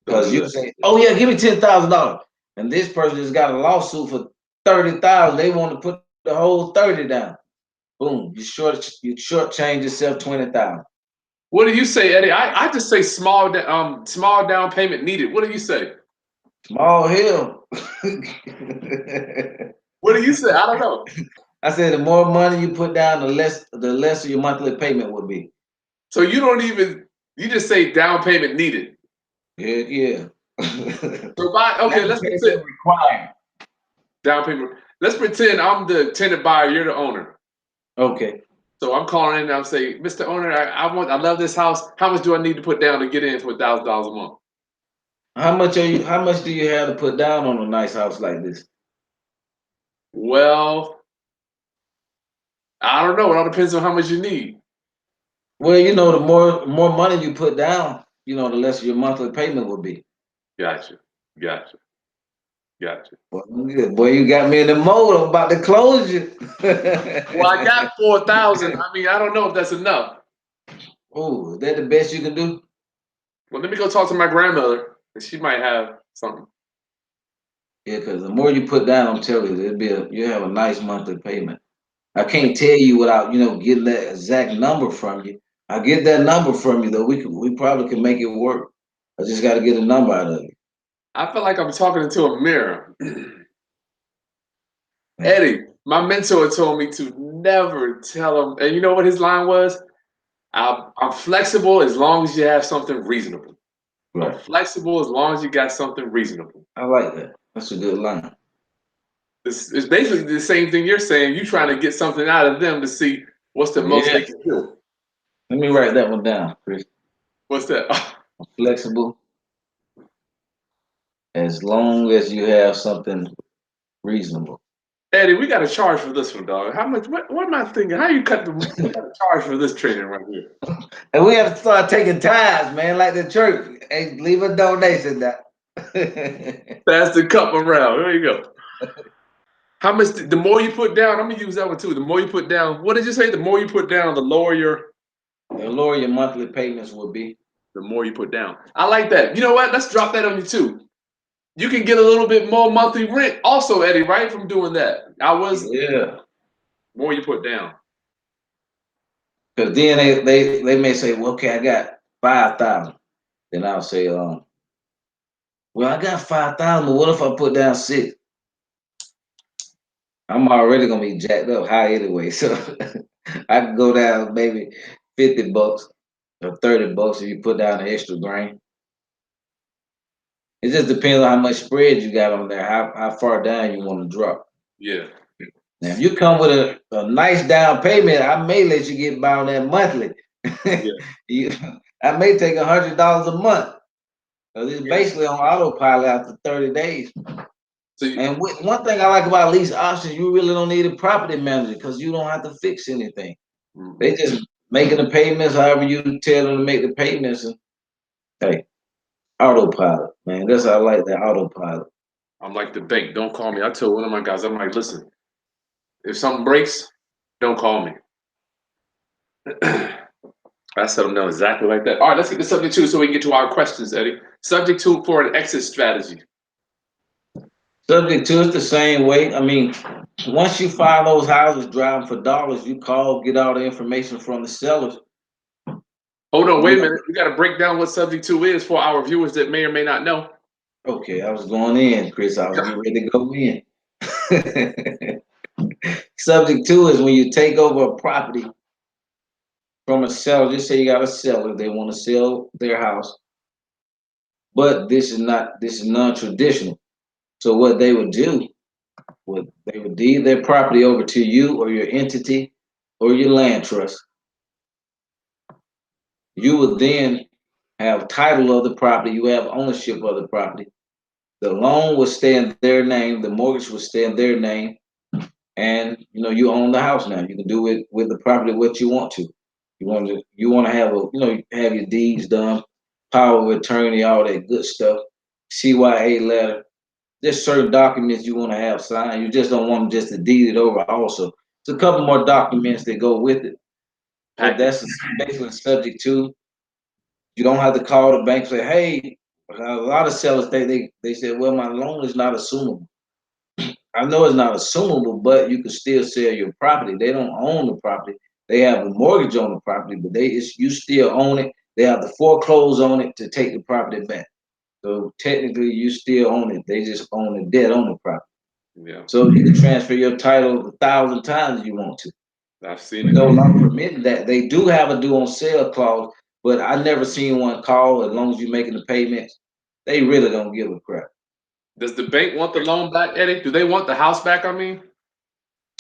Don't Because do you that. say, "Oh yeah, give me $10,000," and this person just got a lawsuit for 30,000. They want to put the whole 30 down. Boom, you shortchange yourself 20,000. What do you say, Eddie? I just say small down payment needed. What do you say? Small hill. What do you say? I don't know. I said the more money you put down, the lesser your monthly payment would be. So you just say down payment needed. Heck yeah. So okay, Down let's pretend payment required. down payment. Let's pretend I'm the tenant buyer, you're the owner. Okay. So I'm calling in and I'm saying, Mr. Owner, I love this house. How much do I need to put down to get in for $1,000 a month? How much do you have to put down on a nice house like this? Well, I don't know. It all depends on how much you need. Well, the more money you put down, the less your monthly payment will be. Gotcha. Gotcha. Gotcha. Boy, you got me in the mode. I'm about to close you. Well, I got 4,000. I mean, I don't know if that's enough. Oh, is that the best you can do? Well, let me go talk to my grandmother, and she might have something. Yeah, because the more you put down, I'm telling you, you have a nice monthly payment. I can't tell you without getting that exact number from you. I get that number from you though. We probably can make it work. I just got to get a number out of you. I feel like I'm talking into a mirror. Eddie, my mentor told me to never tell him, and you know what his line was? I'm flexible as long as you have something reasonable. I'm Right. flexible as long as you got something reasonable. I like that. That's a good line. It's basically the same thing you're saying. You trying to get something out of them to see what's the most Yeah. they can do. Let me write that one down, Chris. What's that? I'm flexible as long as you have something reasonable. Eddie, we got to charge for this one, dog. How much? What am I thinking? How you cut the? We got to charge for this training right here. And we have to start taking tithes, man, like the church. Hey, leave a donation now. Pass the cup around. There you go. How much? The more you put down, I'm gonna use that one too. The more you put down, what did you say? The more you put down, the lower your monthly payments will be. the more you put down. I like that. You know what? Let's drop that on you too. You can get a little bit more monthly rent, also, Eddie, right? From doing that. Yeah. More you put down. Because then they may say, well, okay, I got 5,000. Then I'll say, well, I got 5,000, but what if I put down 6? I'm already gonna be jacked up high anyway, so I can go down maybe $50 or $30 if you put down an extra grain. It just depends on how much spread you got on there, how far down you want to drop. Yeah. Now, if you come with a nice down payment, I may let you get by on that monthly. Yeah. You, I may take $100 a month because it's Yeah. basically on autopilot after 30 days. So And one thing I like about lease options, you really don't need a property manager because you don't have to fix anything. They just making the payments however you tell them to make the payments. And hey, autopilot, man. That's how I like that autopilot. I'm like the bank. Don't call me. I told one of my guys, I'm like, listen, if something breaks, don't call me. I set them down exactly like that. All right, let's get to subject two so we can get to our questions, Eddie. Subject two for an exit strategy. Subject to it's the same way. I mean, once you find those houses driving for dollars, you call, get all the information from the sellers. Hold on, wait You a know, minute. We got to break down what subject two is for our viewers that may or may not know. okay, I was going in, Chris. I was getting ready to go in. Subject to is when you take over a property from a seller. Just say you got a seller, they want to sell their house, but this is non-traditional. So what they would do, they would deed their property over to you or your entity or your land trust. You would then have title of the property, you have ownership of the property. The loan will stay in their name, the mortgage will stay in their name, and you own the house now. You can do it with the property what you want to. You want to have have your deeds done, power of attorney, all that good stuff, CYA letter. There's certain documents you want to have signed. You just don't want them just to deed it over. Also, it's a couple more documents that go with it, but Package. that's basically subject to. You don't have to call the bank and say, "Hey." A lot of sellers they said, "Well, my loan is not assumable." I know it's not assumable, but you can still sell your property. They don't own the property. They have a mortgage on the property, but you still own it. They have to foreclose on it to take the property back. So technically, you still own it. They just own the debt on the property. Yeah, So you can transfer your title 1,000 times if you want to. I've seen it. No longer permitted that. They do have a due on sale clause, but I never seen one call as long as you're making the payments. They really don't give a crap. Does the bank want the loan back, Eddie? Do they want the house back? I mean,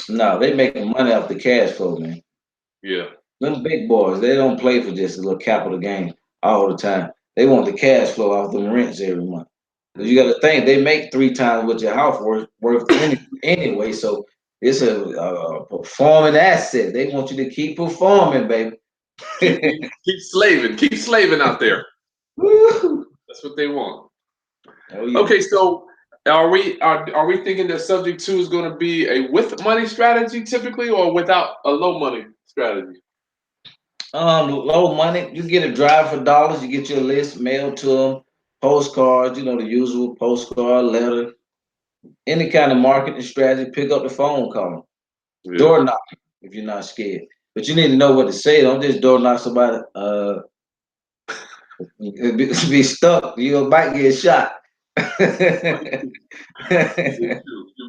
No, they making money off the cash flow, man. yeah. Them big boys, they don't play for just a little capital gain all the time. They want the cash flow off them rents every month. Because you got to think they make 3 times what your house worth anyway. So it's a performing asset. They want you to keep performing, baby. Keep slaving out there. Woo! That's what they want. Oh yeah. Okay, so are we thinking that subject two is going to be a with money strategy typically, or without a low money strategy? Low money. You get a drive for dollars. You get your list mailed to them, postcards. The usual postcard, letter, any kind of marketing strategy. Pick up the phone, call them. Yeah. Door knocking if you're not scared. But you need to know what to say. Don't just door knock somebody. Be stuck. You might get shot. You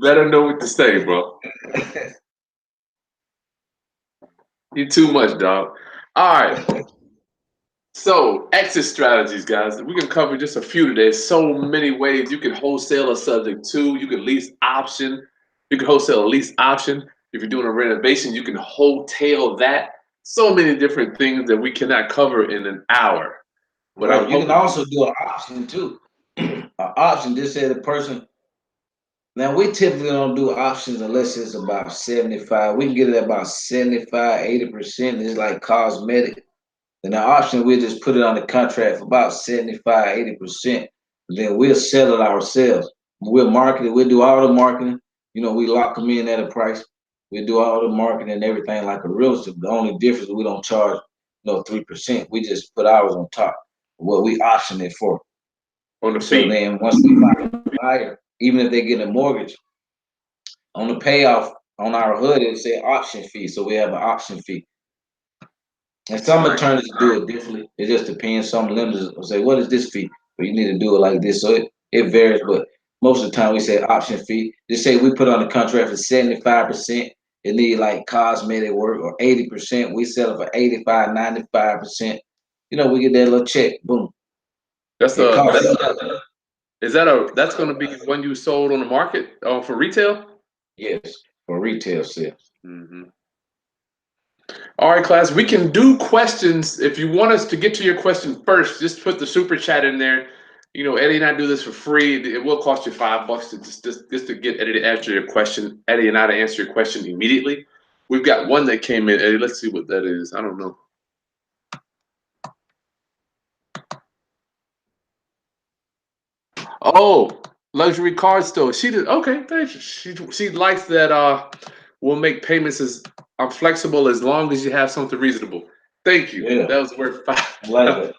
better know what to say, bro. You too much, dog. All right. So exit strategies, guys. We can cover just a few today. So many ways you can wholesale a subject to. You can lease option. You can wholesale a lease option. If you're doing a renovation, you can wholesale that. So many different things that we cannot cover in an hour. But I'm Right. You can hoping. also do an option too. An option. Just say the person. Now we typically don't do options unless it's about 75. We can get it at about 75, 80%. It's like cosmetic. And the option, we'll just put it on the contract for about 75, 80%. Then we'll sell it ourselves. We'll market it. We'll do all the marketing. We lock them in at a price. We do all the marketing and everything like a realtor. The only difference we don't charge 3%. We just put ours on top of what we option it for. On the So fee. then once we find a buyer, even if they get a mortgage, on the payoff on our hood it say option fee. So we have an option fee. And some Nice. attorneys do it differently. It just depends. Some lenders will say, "What is this fee?" But you need to do it like this. So it varies. But most of the time we say option fee. Just say we put on the contract for 75%. It need like cosmetic work or 80%. We sell it for 85, 95%. We get that little check. Boom. That's It a costs that's us. that's going to be when you sold on the market for retail. Yes, for retail sales. Hmm. All right, class. We can do questions. If you want us to get to your question first, just put the super chat in there. Eddie and I do this for free. It will cost you $5 to just to get Eddie to answer your question. Eddie and I to answer your question immediately. We've got one that came in. Eddie, let's see what that is. I don't know. Oh, luxury car store. She did okay. Thank you. She likes that. We'll make payments as I'm flexible as long as you have something reasonable. Thank you. Yeah, That was worth I like five. that.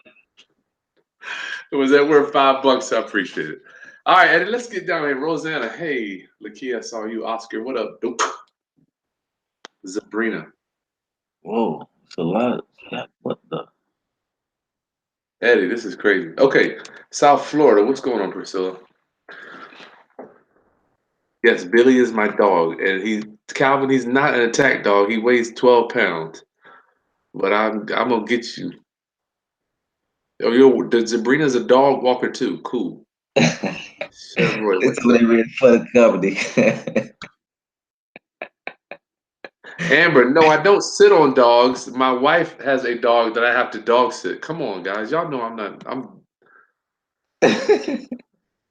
Was that worth $5? I appreciate it. All right, Eddie, let's get down here. Rosanna, hey, Lakia, I saw you. Oscar, what up? Dope. Sabrina, Whoa, it's a lot. What the? Eddie, this is crazy. Okay, South Florida, what's going on, Priscilla? Yes, Billy is my dog, and Calvin. He's not an attack dog. He weighs 12 pounds, but I'm gonna get you. Oh, the Sabrina's a dog walker too. Cool. Chef Roy, It's what's up? what they ready for the company. Amber, no, I don't sit on dogs. My wife has a dog that I have to dog sit. Come on, guys. Y'all know I'm not. Hey,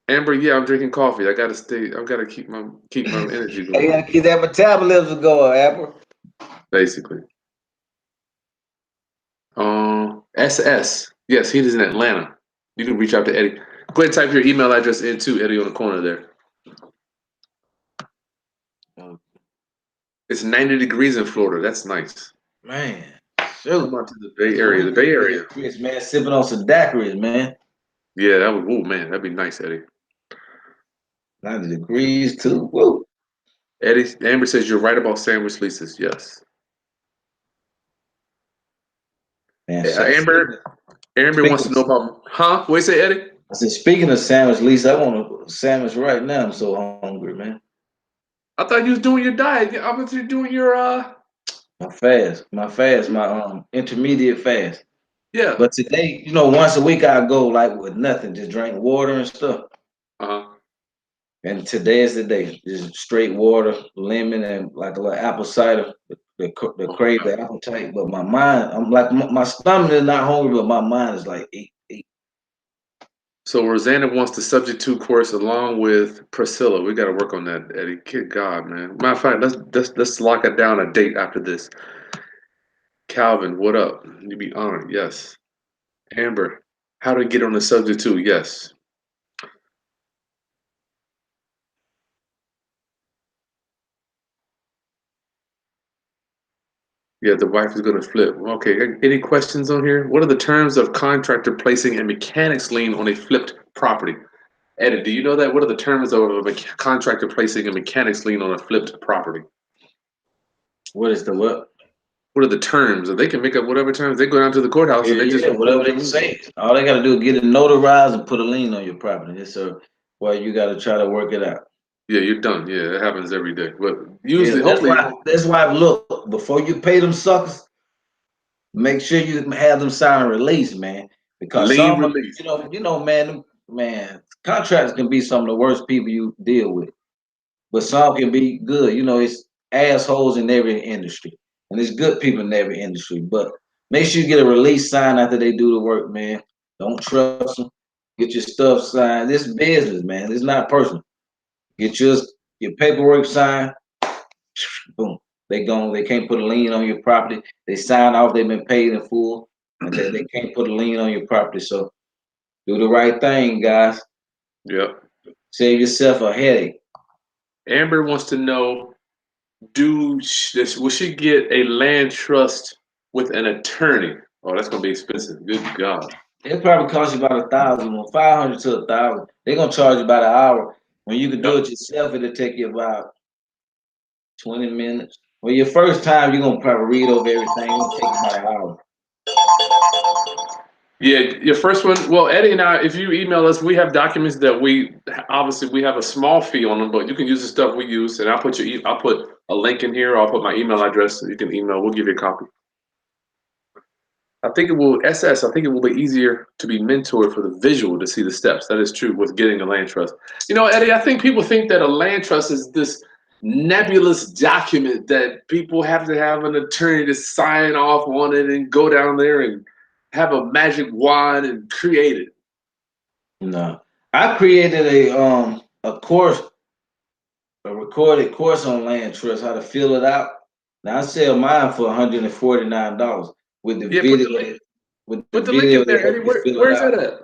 Amber, yeah, I'm drinking coffee. I gotta stay. I've gotta keep my energy you going. gotta keep that metabolism going, Apple. Basically. SS. Yes, he is in Atlanta. You can reach out to Eddie. Go ahead and type your email address in too, Eddie, on the corner there. Oh, It's 90 degrees in Florida. That's nice. man, Come shoot. out to the Bay That's what Area. we The need Bay to be Area. at, Chris, man. Sipping on some daiquiris, man. Yeah, that would. Oh man, that'd be nice, Eddie. 90 degrees too. Woo. Eddie, Amber says you're right about sandwich leases. Yes. Man, Amber. Amber speaking wants to of, know about. Huh? What you say, Eddie? I said, speaking of sandwich, Lisa, I want a sandwich right now. I'm so hungry, man. I thought you was doing your diet. I was you doing your My intermediate fast. Yeah. But today, once a week I go like with nothing, just drink water and stuff. Uh-huh. And today is the day. Just straight water, lemon, and like a little apple cider. The Oh, crave the appetite, but my mind, I'm like my stomach is not hungry, but my mind is like eat, eat. so Rosanna wants the subject to course along with Priscilla. We got to work on that, Eddie. Good God, man. Matter of fact, let's lock it down a date after this. Calvin, what up? You be honored. Yes. Amber, how to get on the subject to? Yes. Yeah, the wife is going to flip. Okay. Any questions on here? What are the terms of contractor placing a mechanics lien on a flipped property? Eddie, do you know that? What are the terms of a contractor placing a mechanics lien on a flipped property? What is the what? What are the terms? They can make up whatever terms. They go down to the courthouse Yeah, and they just yeah, whatever record the they lien. say. All they gotta do is get it notarized and put a lien on your property. Yes, sir. Well, you gotta try to work it out. Yeah, you're done. Yeah, it happens every day. But Yeah, usually, that's hopefully, why. That's why. Look, before you pay them suckers, make sure you have them sign a release, man. Because lien some, of release. man, contractors can be some of the worst people you deal with, but some can be good. It's assholes in every industry, and it's good people in every industry. But make sure you get a release signed after they do the work, man. Don't trust them. Get your stuff signed. This is business, man. It's not personal. Get your paperwork signed. Boom. They gone. They can't put a lien on your property. They sign off. They've been paid in full, and they can't put a lien on your property. So do the right thing, guys. Yeah. Save yourself a headache. Amber wants to know, will she get a land trust with an attorney? Oh, that's gonna be expensive. Good God. It probably cost you about 1,000, 500 to 1,000. They're gonna charge you about an hour. When you can do Yep. it yourself, it'll take you about 20 minutes. Well, your first time, you're gonna probably read over everything. It'll take you about an hour. Yeah, your first one. Well, Eddie and I, if you email us, we have documents that we have a small fee on them, but you can use the stuff we use, and I'll put a link in here. Or I'll put my email address so you can email. We'll give you a copy. I think it will SS. I think it will be easier to be mentored for the visual to see the steps. That is true with getting a land trust. You know, Eddie, I think people think that a land trust is this nebulous document that people have to have an attorney to sign off on it and go down there and have a magic wand and create it. No, I created a course, a recorded course on land trust, how to fill it out. Now I sell mine for $149 with the Yeah, video. With the put the link in video, they there, help Eddie. you fill it Where's out. that at?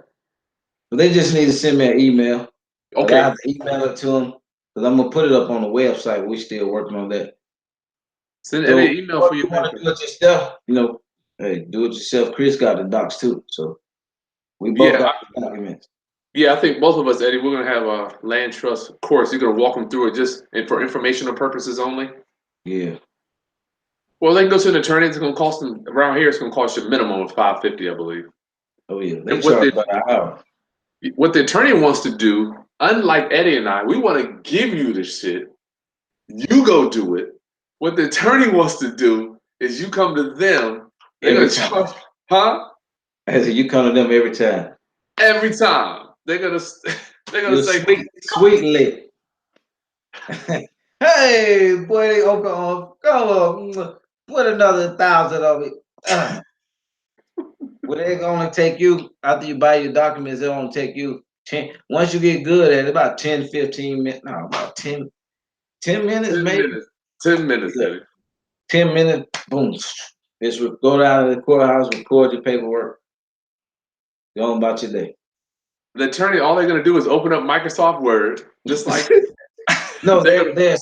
But they just need to send me an email. But I Okay, have to email it to them because I'm gonna put it up on the website. We're still working on that. send Eddie So, an email or for if your you land want to trust. do it yourself, hey, do it yourself. Kris got the docs too, so we both Yeah, got the documents. yeah, I think both of us, Eddie, we're gonna have a land trust course. You're gonna walk them through it just and for informational purposes only. Yeah. Well, they can go to an attorney. It's gonna cost them around here. It's gonna cost you a minimum of $550, I believe. Oh yeah. They And what charge the by the hour. what the attorney wants to do, unlike Eddie and I, we want to give you the shit. You go do it. What the attorney wants to do is you come to them. They're Every gonna time. charge, huh? I said you come to them every time. Every time. They're gonna You're say, sweet lick. Hey, boy, come on, put another 1,000 of it. Well, they're gonna take you after you buy your documents. They're gonna take you 10. Once you get good at it, about 10, 15 minutes. No, about 10 minutes 10 maybe. minutes. 10 minutes, Yeah, Eddie. 10 minutes. Boom. Just go down to the courthouse, record your paperwork. Go on about your day. The attorney, all they're gonna do is open up Microsoft Word, just like No, they're gonna. their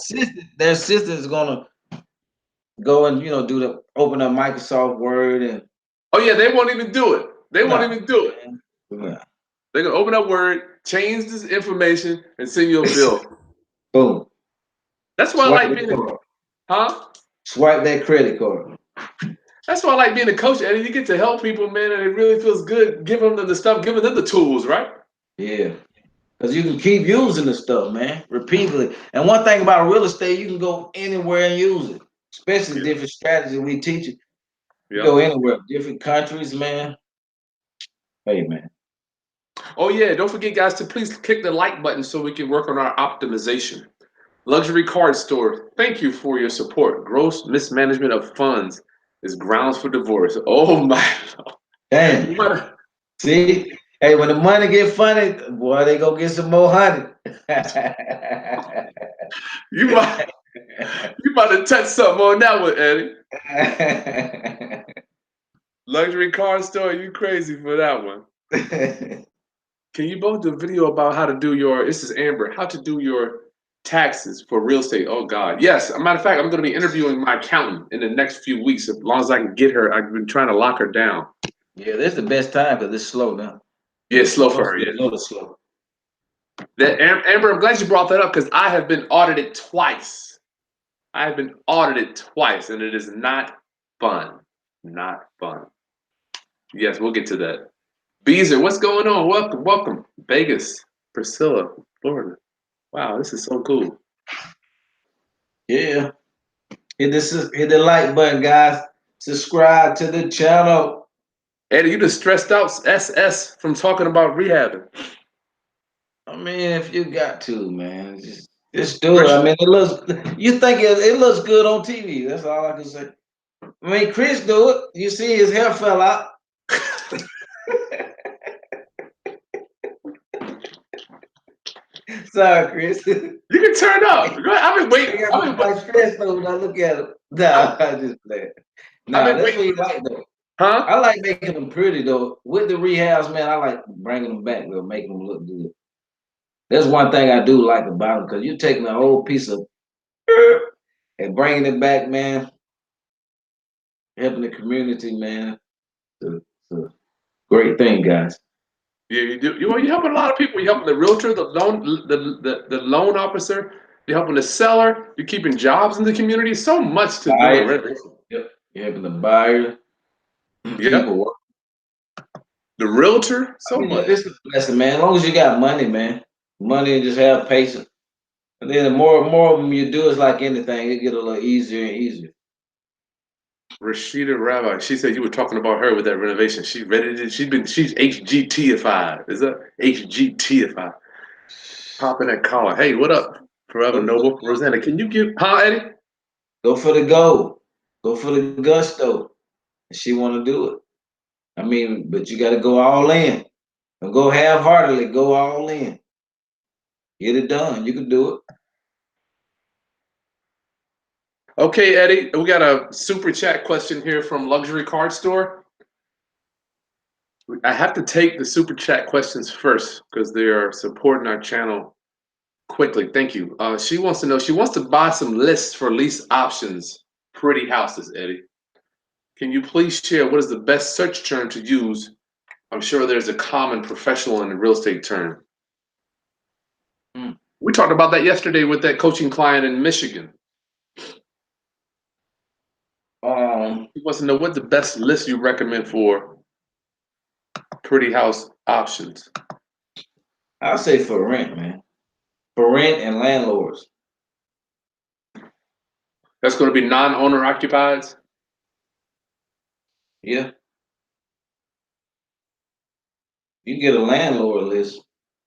assistant is gonna go and do the open up Microsoft Word and Oh yeah, they won't even do it. They won't no, even do it. man. No. They're gonna open up Word, change this information, and send you a bill. Boom. That's why I Swipe like the being card. huh? Swipe that credit card. That's why I like being a coach, Eddie. You get to help people, man, and it really feels good giving them the stuff, giving them the tools, right? Yeah. Because you can keep using the stuff, man, repeatedly. And one thing about real estate, you can go anywhere and use it, especially Yeah. different strategies we teach you. You Yep. go anywhere, different countries, man. Hey, man. Oh yeah, don't forget, guys, to please click the like button so we can work on our optimization. Luxury Card Store, thank you for your support. Gross mismanagement of funds is grounds for divorce. Oh my. Damn. You might See? Hey, when the money get funny, boy, they go get some more honey. you might you might have touched something on that one, Eddie. Luxury Card Store, you crazy for that one. Can you both do a video about how to do this is Amber, how to do your taxes for real estate? Oh God. Yes. As a matter of fact, I'm gonna be interviewing my accountant in the next few weeks. As long as I can get her, I've been trying to lock her down. Yeah, this is the best time because it's slow now. Yeah, It's slow for supposed her, to be yeah. a little slow. Amber, I'm glad you brought that up because I have been audited twice. I have been audited twice, and it is not fun. Not fun. Yes, we'll get to that. Beezer, what's going on? Welcome, welcome. Vegas, Priscilla, Florida. Wow, this is so cool. Yeah. Hit the like button, guys. Subscribe to the channel. Eddie, you just stressed out SS from talking about rehabbing. I mean, if you got to, man, just do it. Stress. I mean, it looks. You think it looks good on TV? That's all I can say. I mean, Kris do it. You see his hair fell out. Sorry, Kris. You can turn up. I've been I waiting. got my stress though when I look at him. Nah, I just playing. I've Nah, been that's waiting what for you this. like though. Huh? I like making them pretty though. With the rehabs, man, I like bringing them back though, making them look good. That's one thing I do like about them because you're taking a whole piece of and bringing it back, man, helping the community, man. It's a great thing, guys. Yeah, you do. You're helping a lot of people. You're helping the realtor, the loan officer. You're helping the seller. You're keeping jobs in the community. So much to doing Buyer, renovation. yep. You're helping the buyer, Yep. people. The realtor. I So mean, much. it's a blessing, man. As long as you got money, man, money and just have patience. And then the more of them you do, it's like anything, it get a little easier and easier. Rashida Rabbi. She said you were talking about her with that renovation. She ready to. She's HGTified. Is that HGTified? Popping that collar. Hey, what up? Forever Go, Noble. Rosanna, can you give, huh, Eddie? go for the gold. Go for the gusto. And she want to do it. I mean, but you got to go all in. Don't go half-heartedly. Go all in. Get it done. You can do it. Okay, Eddie, we got a super chat question here from Luxury Card Store. I have to take the super chat questions first because they are supporting our channel quickly. Thank you. She wants to know, she wants to buy some lists for lease options, pretty houses, Eddie. Can you please share what is the best search term to use? I'm sure there's a common professional and real estate term. Mm. We talked about that yesterday with that coaching client in Michigan. He wants to know what the best list you recommend for pretty house options. I'll say for rent, man. For rent and landlords. That's going to be non-owner occupied. Yeah. You get a landlord list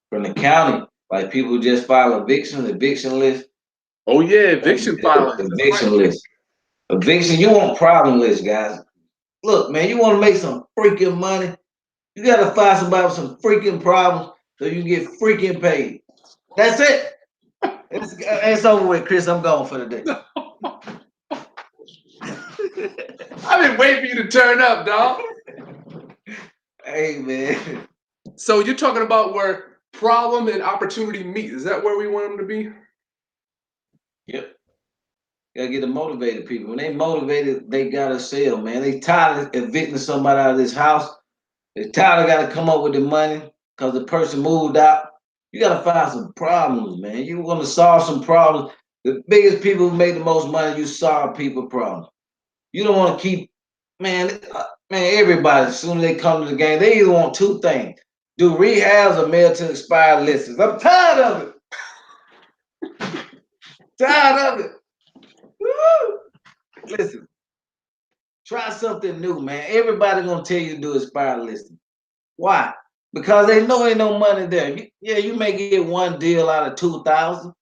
from the county, like people who just file eviction list. Oh yeah, eviction filings. That's right. Eviction list. Eviction, you want problem list, guys. Look, man, you want to make some freaking money. You got to find somebody with some freaking problems so you can get freaking paid. That's it. It's over with, Chris. I'm going for the day. I've been waiting for you to turn up, dog. Hey, man. So you're talking about where problem and opportunity meet. Is that where we want them to be? Yep. Gotta get the motivated people. When they motivated, they gotta sell, man. They tired of evicting somebody out of this house. They tired of gotta come up with the money because the person moved out. You gotta find some problems, man. You want to solve some problems. The biggest people who make the most money, you solve people problems. You don't want to keep, man, everybody, as soon as they come to the game, they either want two things. Do rehabs or mail to expired lists. I'm tired of it. Tired of it. Woo! Listen, try something new, man. Everybody gonna tell you to do expired listing. Why? Because they know ain't no money there. You may get one deal out of 2,000.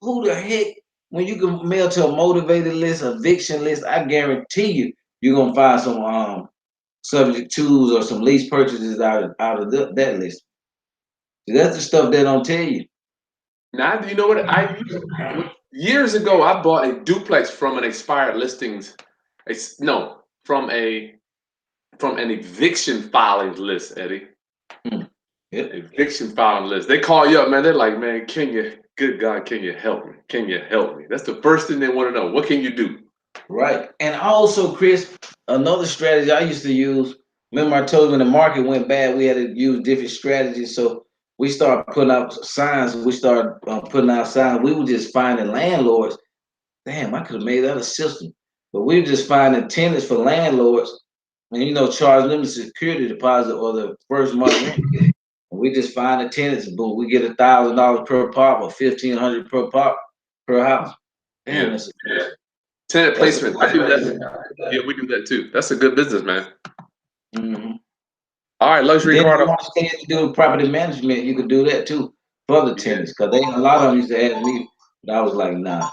Who the heck? When you can mail to a motivated list, eviction list, I guarantee you're gonna find some subject twos or some lease purchases out of that list. See, that's the stuff they don't tell you. Now, you know what? Years ago, I bought a duplex from an expired listings. No, from an eviction filing list, Eddie. Hmm. Yep. Eviction filing list. They call you up, man. They're like, man, good God, can you help me? Can you help me? That's the first thing they want to know. What can you do? Right. And also, Chris, another strategy I used to use. Remember, I told you when the market went bad, we had to use different strategies. So we started putting out signs. We started putting out signs. We were just finding landlords. Damn, I could have made that a system. But we were just finding tenants for landlords and, charge them the security deposit or the first month rent. And we just find the tenants, boom, we get $1,000 per pop or 1,500 per pop per house. Damn, Yeah. that's a Tenant That's placement. I do that. Yeah, we do that too. That's a good business, man. mm-hmm. All right, luxury Then if you car. want to stay to do property management, you could do that too for the Yeah, tenants. Because they a lot of them used to ask me, but I was like, nah.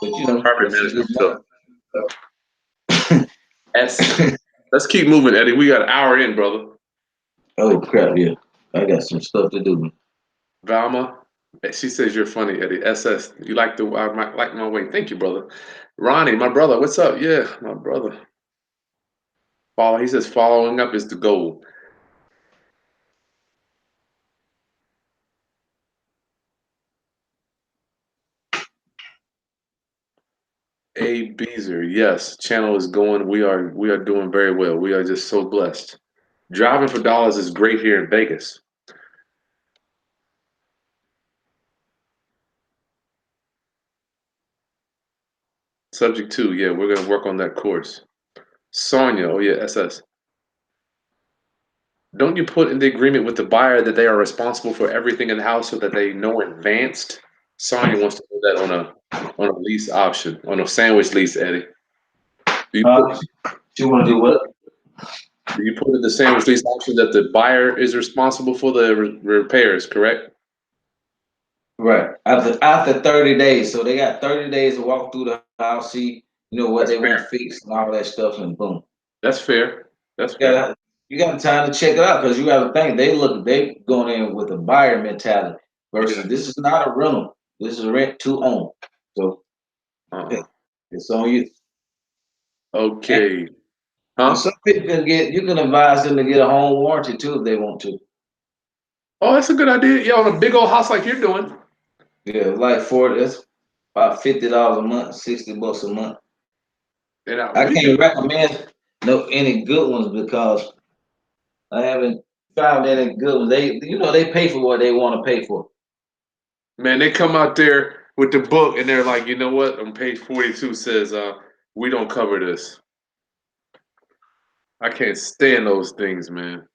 But property that's a good management. So let's keep moving, Eddie. We got an hour in, brother. Oh crap, yeah. I got some stuff to do. Valma, she says you're funny, Eddie. SS, you like like my way. Thank you, brother. Ronnie, my brother, what's up? Yeah, my brother. Follow. He says following up is the goal. A Beezer, yes, channel is going. We are doing very well. We are just so blessed. Driving for dollars is great here in Vegas. Subject 2, yeah, we're gonna work on that course. Sonia, oh yeah, SS. Don't you put in the agreement with the buyer that they are responsible for everything in the house so that they know in advance? Sonia wants to do that on a lease option, on a sandwich lease, Eddie. Do you put You want to do what? do you put in the sandwich lease option that the buyer is responsible for the repairs, correct? Right. After 30 days. So they got 30 days to walk through the house, see, what That's they want fair. fixed and all that stuff, and boom. That's fair. That's You fair. got you got time to check it out because you got to think they going in with a buyer mentality Yeah. versus this is not a rental. This is rent to own. So Uh, it's on you. And, okay. and Huh? some people you can advise them to get a home warranty too if they want to. Oh, that's a good idea. Yeah, on a big old house like you're doing. Yeah, like 40, that's about $50 a month, $60 a month. And I we can, can't recommend no any good ones because I haven't found any good ones. They pay for what they want to pay for. man, they come out there with the book and they're like, you know what? On page 42 says, we don't cover this. I can't stand those things, man.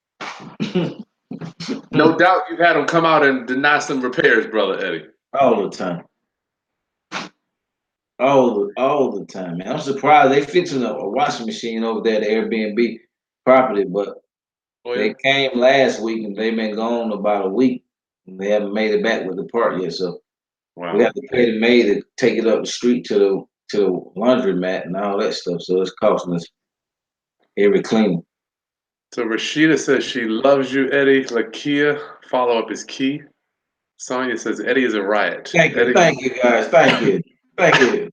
No doubt you've had them come out and deny some repairs, brother Eddie. All the time. All the time, man. I'm surprised they fixing a washing machine over there at the Airbnb property, but Oh yeah. they came last week and they've been gone about a week. And they haven't made it back with the part yet. So we Wow. have to pay the maid to take it up the street to the laundromat and all that stuff. So it's costing us every cleaning. So Rashida says she loves you, Eddie. Lakia, follow up is key. Sonia says Eddie is a riot. Eddie, Thank you guys, thank you. I've been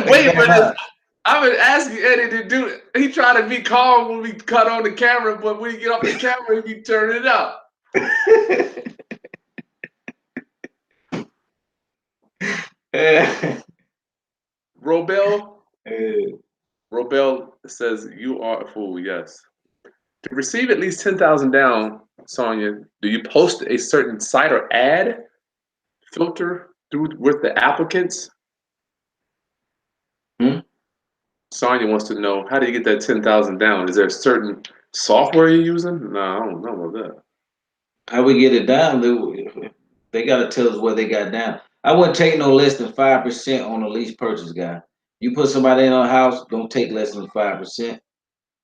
Thank you waiting very for this. much. I've been asking Eddie to do it. He tried to be calm when we cut on the camera, but when he get off the camera, he be turning it up. Robel, Robel says you are a fool. Yes. To receive at least 10,000 down, Sonia, do you post a certain site or ad filter through with the applicants? Hmm? Sonia wants to know how do you get that 10,000 down? Is there a certain software you're using? No, I don't know about that. How we get it down? They got to tell us what they got down. I wouldn't take no less than 5% on a lease purchase, guy. You put somebody in a house, don't take less than 5%.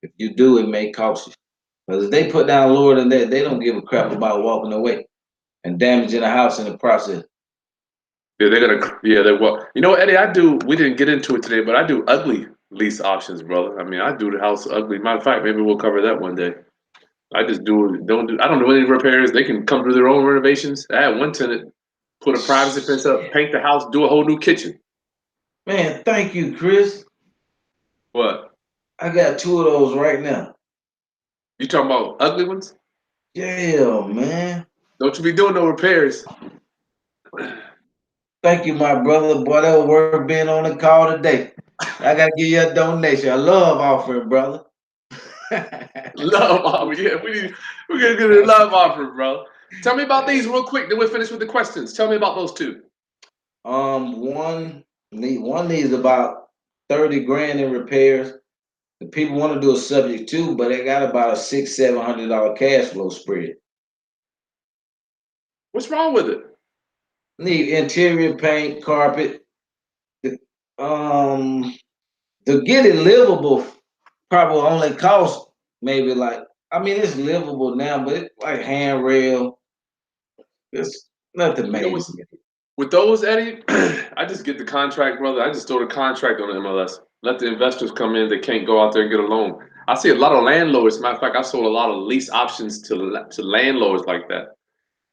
If you do, it may cost you. Because if they put down lower than that, they don't give a crap about walking away and damaging a house in the process. Yeah, they're gonna. Yeah, they well. You know, Eddie, I do. We didn't get into it today, but I do ugly lease options, brother. I mean, I do the house ugly. Matter of fact, maybe we'll cover that one day. I just do. Don't do. I don't do any repairs. They can come do their own renovations. I had one tenant put a privacy fence up, paint the house, do a whole new kitchen. Man, thank you, Chris. What? I got two of those right now. You talking about ugly ones? Yeah, man. Don't you be doing no repairs? Thank you, my brother. Boy, that was worth being on the call today. I gotta give you a donation, a love offering, brother. Love offer. Yeah, we're gonna get a love offer, bro. Tell me about these real quick. Then we'll finish with the questions. Tell me about those two. One needs about 30 grand in repairs. The people want to do a subject too, but they got about a $600-700 cash flow spread. What's wrong with it? Need interior paint, carpet. Um, to get it livable, probably only cost maybe like it's livable now, but it's like handrail. It's nothing You know major. what's with those, Eddie? I just get the contract, brother. I just throw the contract on the MLS. Let the investors come in. They can't go out there and get a loan. I see a lot of landlords. Matter of fact, I sold a lot of lease options to landlords like that,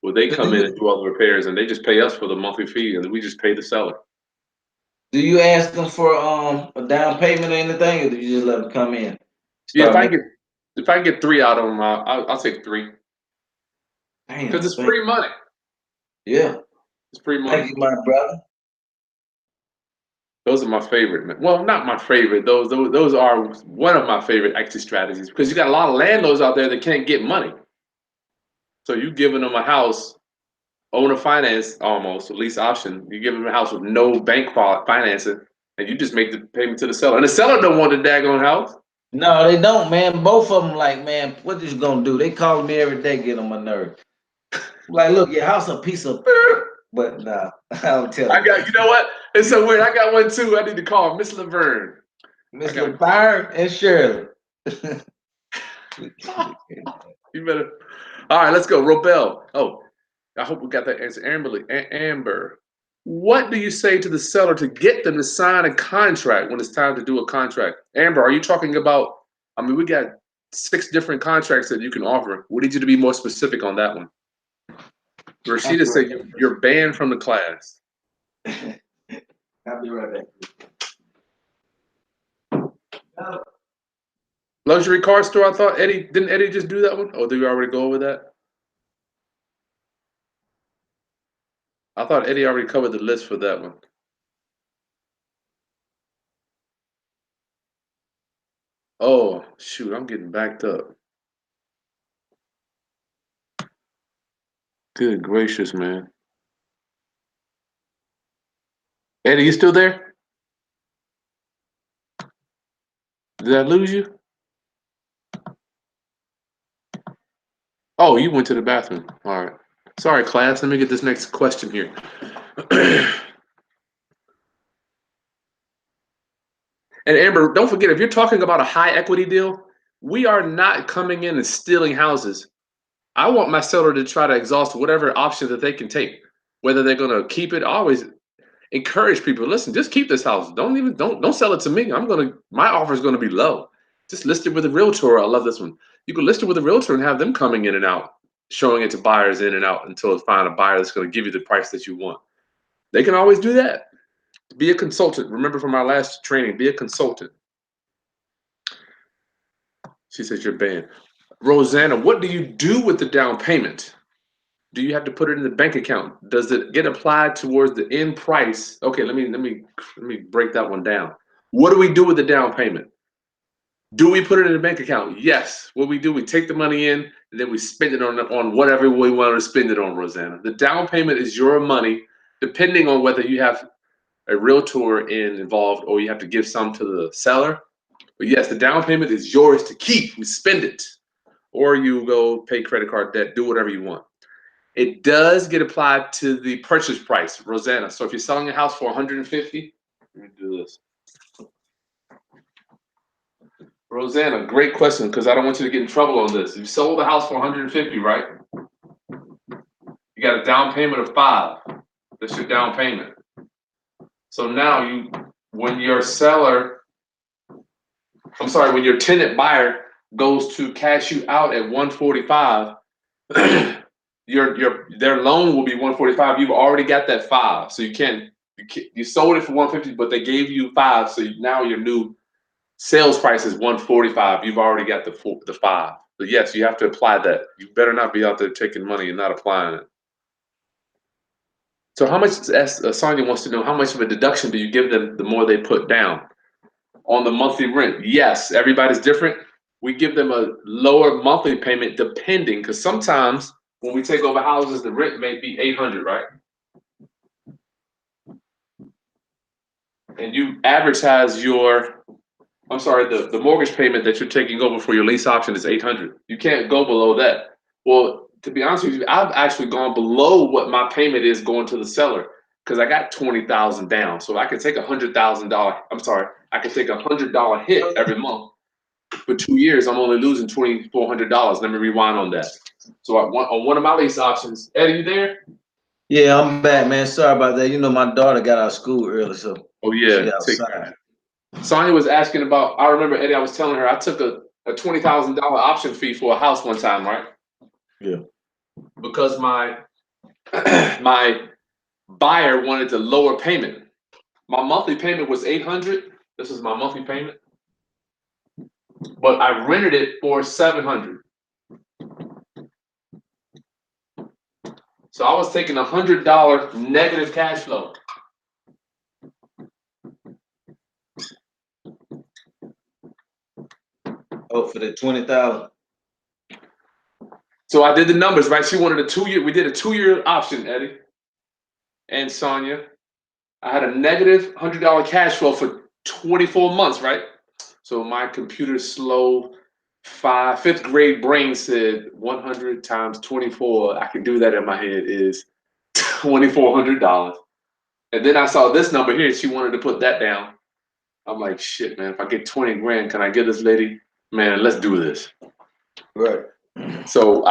where they Do come in and you do all the repairs, and they just pay us for the monthly fee, and we just pay the seller. do you ask them for a down payment or anything, or do you just let them come in? Yeah, Start making. if I get three out of them, I'll take three because Damn, it's free money. yeah. It's free Thank money. you, my brother. Those are my favorite, man. Well, not my favorite. Those are one of my favorite exit strategies because you got a lot of landlords out there that can't get money. So you giving them a house, owner finance almost, a lease option. You give them a house with no bank financing, and you just make the payment to the seller. And the seller don't want the daggone house. No, they don't, man. Both of them like, man, what this gonna do? They call me every day, get on my nerves. Like, look, your house a piece of, but nah, I'll tell I them. got, you know what? It's so weird. I got one too. I need to call Miss Laverne. Miss I got to LeFire and Shirley. You better. All right, let's go. Robel. Oh, I hope we got that answer. Amber. What do you say to the seller to get them to sign a contract when it's time to do a contract? Amber, are you talking about? I mean, we got 6 different contracts that you can offer. We need you to be more specific on that one. Rashida said you're banned from the class. I'll be right back. Luxury car store. I thought didn't Eddie just do that one? Oh, did we already go over that? I thought Eddie already covered the list for that one. Oh, shoot, I'm getting backed up. Good gracious, man. Eddie, you still there? Did I lose you? Oh, you went to the bathroom. All right. Sorry, class. Let me get this next question here. And Amber, don't forget, if you're talking about a high equity deal, we are not coming in and stealing houses. I want my seller to try to exhaust whatever option that they can take. Whether they're gonna keep it, I always encourage people. Listen, just keep this house. Don't sell it to me. My offer is gonna be low. Just list it with a realtor. I love this one. You can list it with a realtor and have them coming in and out, showing it to buyers in and out until it's find a buyer that's gonna give you the price that you want. They can always do that. Be a consultant. Remember from our last training, be a consultant. She says you're banned. Rosanna, what do you do with the down payment? Do you have to put it in the bank account? Does it get applied towards the end price? Okay, let me break that one down. What do we do with the down payment? Do we put it in the bank account? Yes. What we do, we take the money in and then we spend it on whatever we want to spend it on, Rosanna. The down payment is your money, depending on whether you have a realtor involved or you have to give some to the seller. But yes, the down payment is yours to keep. We spend it. Or you go pay credit card debt, do whatever you want. It does get applied to the purchase price, Rosanna. So if you're selling a house for 150, let me do this. Rosanna, great question because I don't want you to get in trouble on this. You sold the house for 150, right? You got a down payment of 5. That's your down payment. So now when your tenant buyer goes to cash you out at 145, their loan will be 145. You've already got that 5, so you sold it for 150, but they gave you 5, so now your new sales price is 145. You've already got the 5. But yes, you have to apply that. You better not be out there taking money and not applying it. So how much? Sonia wants to know how much of a deduction do you give them the more they put down on the monthly rent? Yes, everybody's different. We give them a lower monthly payment depending, because sometimes when we take over houses, the rent may be $800, right? And you advertise the mortgage payment that you're taking over for your lease option is $800. You can't go below that. Well, to be honest with you, I've actually gone below what my payment is going to the seller because I got $20,000 down. So I could take $100,000. I could take $100 hit every month. For 2 years, I'm only losing $2,400. Let me rewind on that. So on one of my lease options, Eddie, you there? Yeah, I'm back, man. Sorry about that. You know, my daughter got out of school early, so Oh she yeah, take outside. care. Sonia was asking about. I remember Eddie. I was telling her I took a $20,000 option fee for a house one time, right? Yeah. Because my my buyer wanted a lower payment. My monthly payment was $800. This is my monthly payment, but I rented it for $700. So I was taking $100 negative cash flow. for the 20,000. So I did the numbers, right? She wanted a 2-year. We did a 2-year option, Eddie and Sonia. I had a negative $100 cash flow for 24 months, right? So my computer's slow. Fifth grade brain said 100 times 24. I can do that in my head is $2,400. And then I saw this number here. She wanted to put that down. I'm like, shit, man. If I get 20 grand, can I get this lady? Man, let's do this. Right. So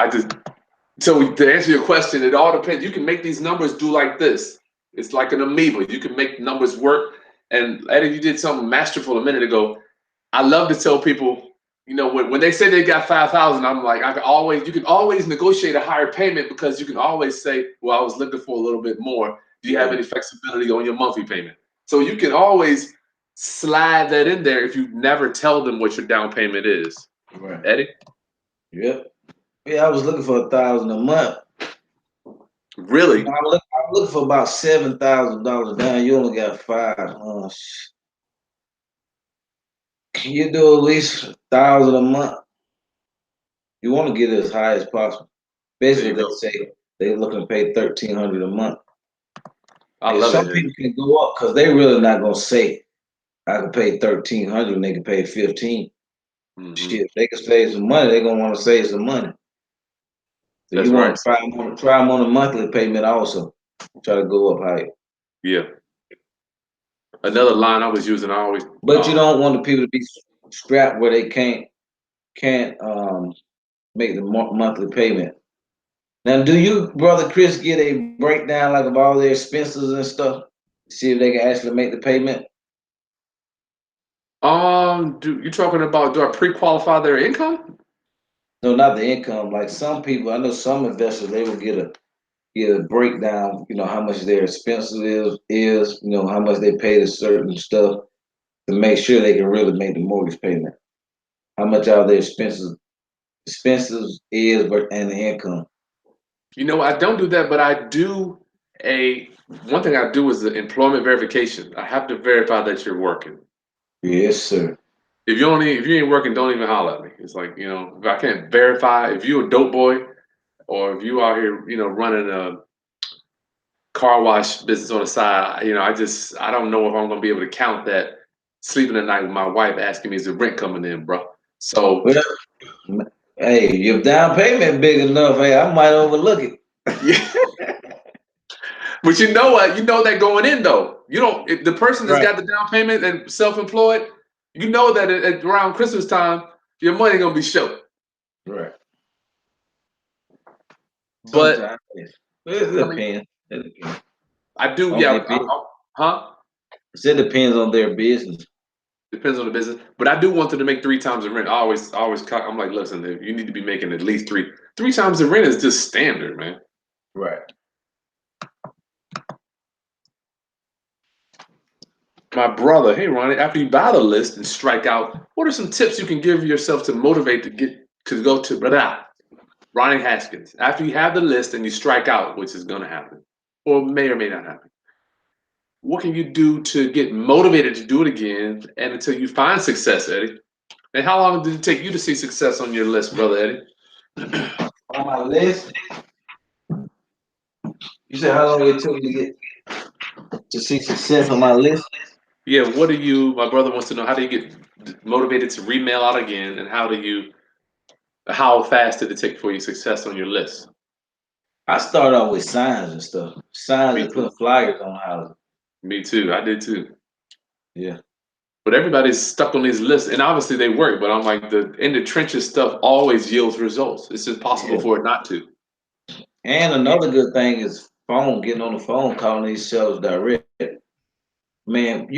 so to answer your question, it all depends. You can make these numbers do like this. It's like an amoeba. You can make numbers work. And Eddie, you did something masterful a minute ago. I love to tell people, when they say they got 5,000, I'm like, you can always negotiate a higher payment because you can always say, well, I was looking for a little bit more. Do you have any flexibility on your monthly payment? So you can always slide that in there if you never tell them what your down payment is. Right. Eddie? Yep. Yeah, I was looking for 1,000 a month. Really? I'm looking for about $7,000 down. You only got 5. You do at least 1,000 a month. You want to get it as high as possible. Basically, they say they're looking to pay $1,300 a month. I and love some it. people can go up because they really not gonna say I can pay $1,300 and they can pay 15. Mm-hmm. Shit, if they can save some money, they're gonna want to save some money. So That's you want right. to try them on a monthly payment also. Try to go up higher. Yeah. Another line I was using, I always. But you don't want the people to be strapped where they can't make the monthly payment. Now, do you, brother Chris, get a breakdown like of all their expenses and stuff? See if they can actually make the payment. You talking about, do I pre-qualify their income? No, not the income. Like some people, I know some investors, they will get a breakdown. You know how much their expenses is. You know how much they pay to certain stuff to make sure they can really make the mortgage payment. How much all their expenses is, and the income. I don't do that, but I do one thing I do is the employment verification. I have to verify that you're working. Yes, sir. If you ain't working, don't even holler at me. It's like, if I can't verify, if you a dope boy or if you out here, running a car wash business on the side, I don't know if I'm gonna be able to count that sleeping at night with my wife asking me is the rent coming in, bro. So well, hey, your down payment big enough, hey, I might overlook it. yeah. But you know what? You know that going in though. You don't. If the person that's got the down payment and self-employed, you know that at around Christmas time, your money gonna be short. Right. But sometimes it depends. It depends. I do. On Yeah. their business. Huh? It depends on their business. Depends on the business. But I do want them to make 3 times the rent. I'm like, listen, you need to be making at least three times the rent is just standard, man. Right. My brother, hey Ronnie, after you buy the list and strike out, what are some tips you can give yourself to motivate to go to Ronnie Haskins? After you have the list and you strike out, which is going to happen, or may not happen, what can you do to get motivated to do it again and until you find success, Eddie? And how long did it take you to see success on your list, brother Eddie? On my list, you said how long it took me to see success on my list? Yeah, my brother wants to know, how do you get motivated to remail out again, and how fast did it take for you success on your list? I started off with signs and stuff. Signs Me and too. putting flyers on houses. Me too. I did too. Yeah. But everybody's stuck on these lists, and obviously they work. But I'm like, the in the trenches stuff always yields results. It's impossible for it not to. And another good thing is getting on the phone, calling these sellers direct. Man,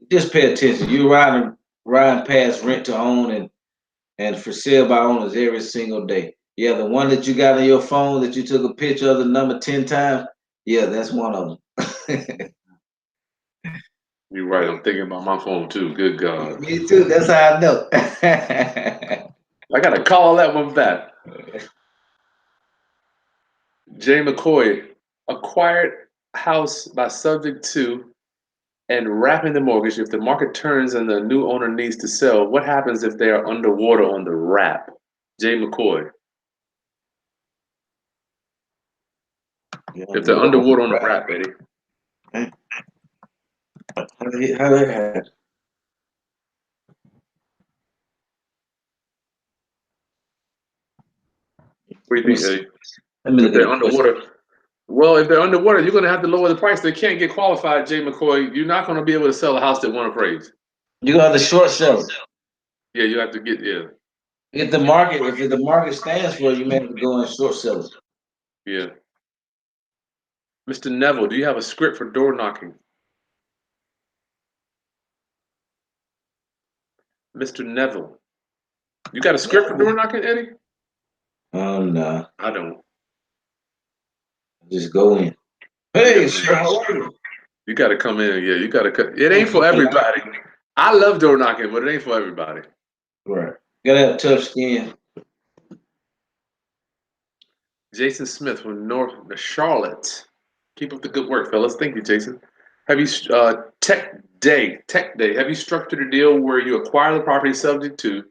just pay attention. You riding past rent to own and for sale by owners every single day. Yeah, the one that you got on your phone that you took a picture of the number 10 times. Yeah, that's one of them. You're right. I'm thinking about my phone too. Good God. Me too. That's how I know. I gotta call that one back. Jay McCoy, acquired house by subject to and wrapping the mortgage. If the market turns and the new owner needs to sell, what happens if they are underwater on the wrap? Jay McCoy. Yeah, If they're underwater on the wrap, Eddie. How that happen? What do you think, Eddie? Let me If look they're at the question. underwater, well, if they're underwater, you're going to have to lower the price. They can't get qualified, Jay McCoy. You're not going to be able to sell a house that won't appraise. You got the short seller. Yeah, you have to get If the market stands for it, you may have to go in short seller. yeah. Mr. Neville, do you have a script for door knocking? Mr. Neville, you got a script for door knocking, Eddie? Oh no, I don't. just go in. Hey, sir, how are you? You got to come in. Yeah, you got to cut. It ain't for everybody. I love door knocking, but it ain't for everybody. Right. Gotta have tough skin. Jason Smith from North Charlotte. Keep up the good work, fellas. Thank you, Jason. Have you Tech Day? Have you structured a deal where you acquire the property subject to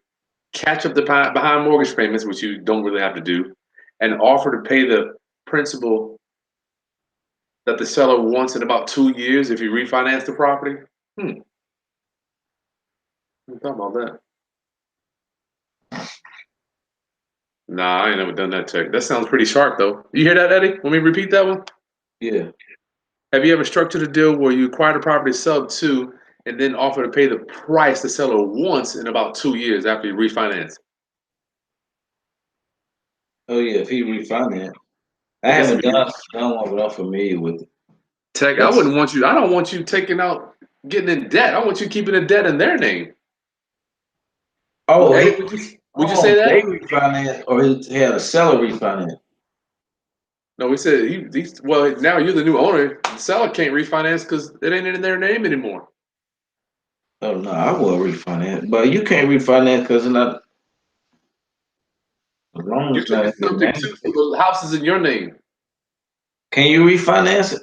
catch up the behind mortgage payments, which you don't really have to do, and offer to pay the principal that the seller wants in about 2 years if you refinance the property? I'm talking about that. Nah, I ain't never done that, Tech. That sounds pretty sharp, though. You hear that, Eddie? Let me repeat that one. Yeah. Have you ever structured a deal where you acquire the property sub to and then offer to pay the price the seller wants in about 2 years after you refinance? Oh yeah, if he refinance. I haven't done one, but I'm familiar with it. Tech, I wouldn't want you. I don't want you getting in debt. I want you keeping the debt in their name. Oh, Eddie, would you say that? They refinance, or he had a seller refinance. No, we said well, now you're the new owner. The seller can't refinance because it ain't in their name anymore. Oh no, I will refinance, but you can't refinance because it's not. As long You as it's took not in it your subject name. to the house is in your name. Can you refinance it?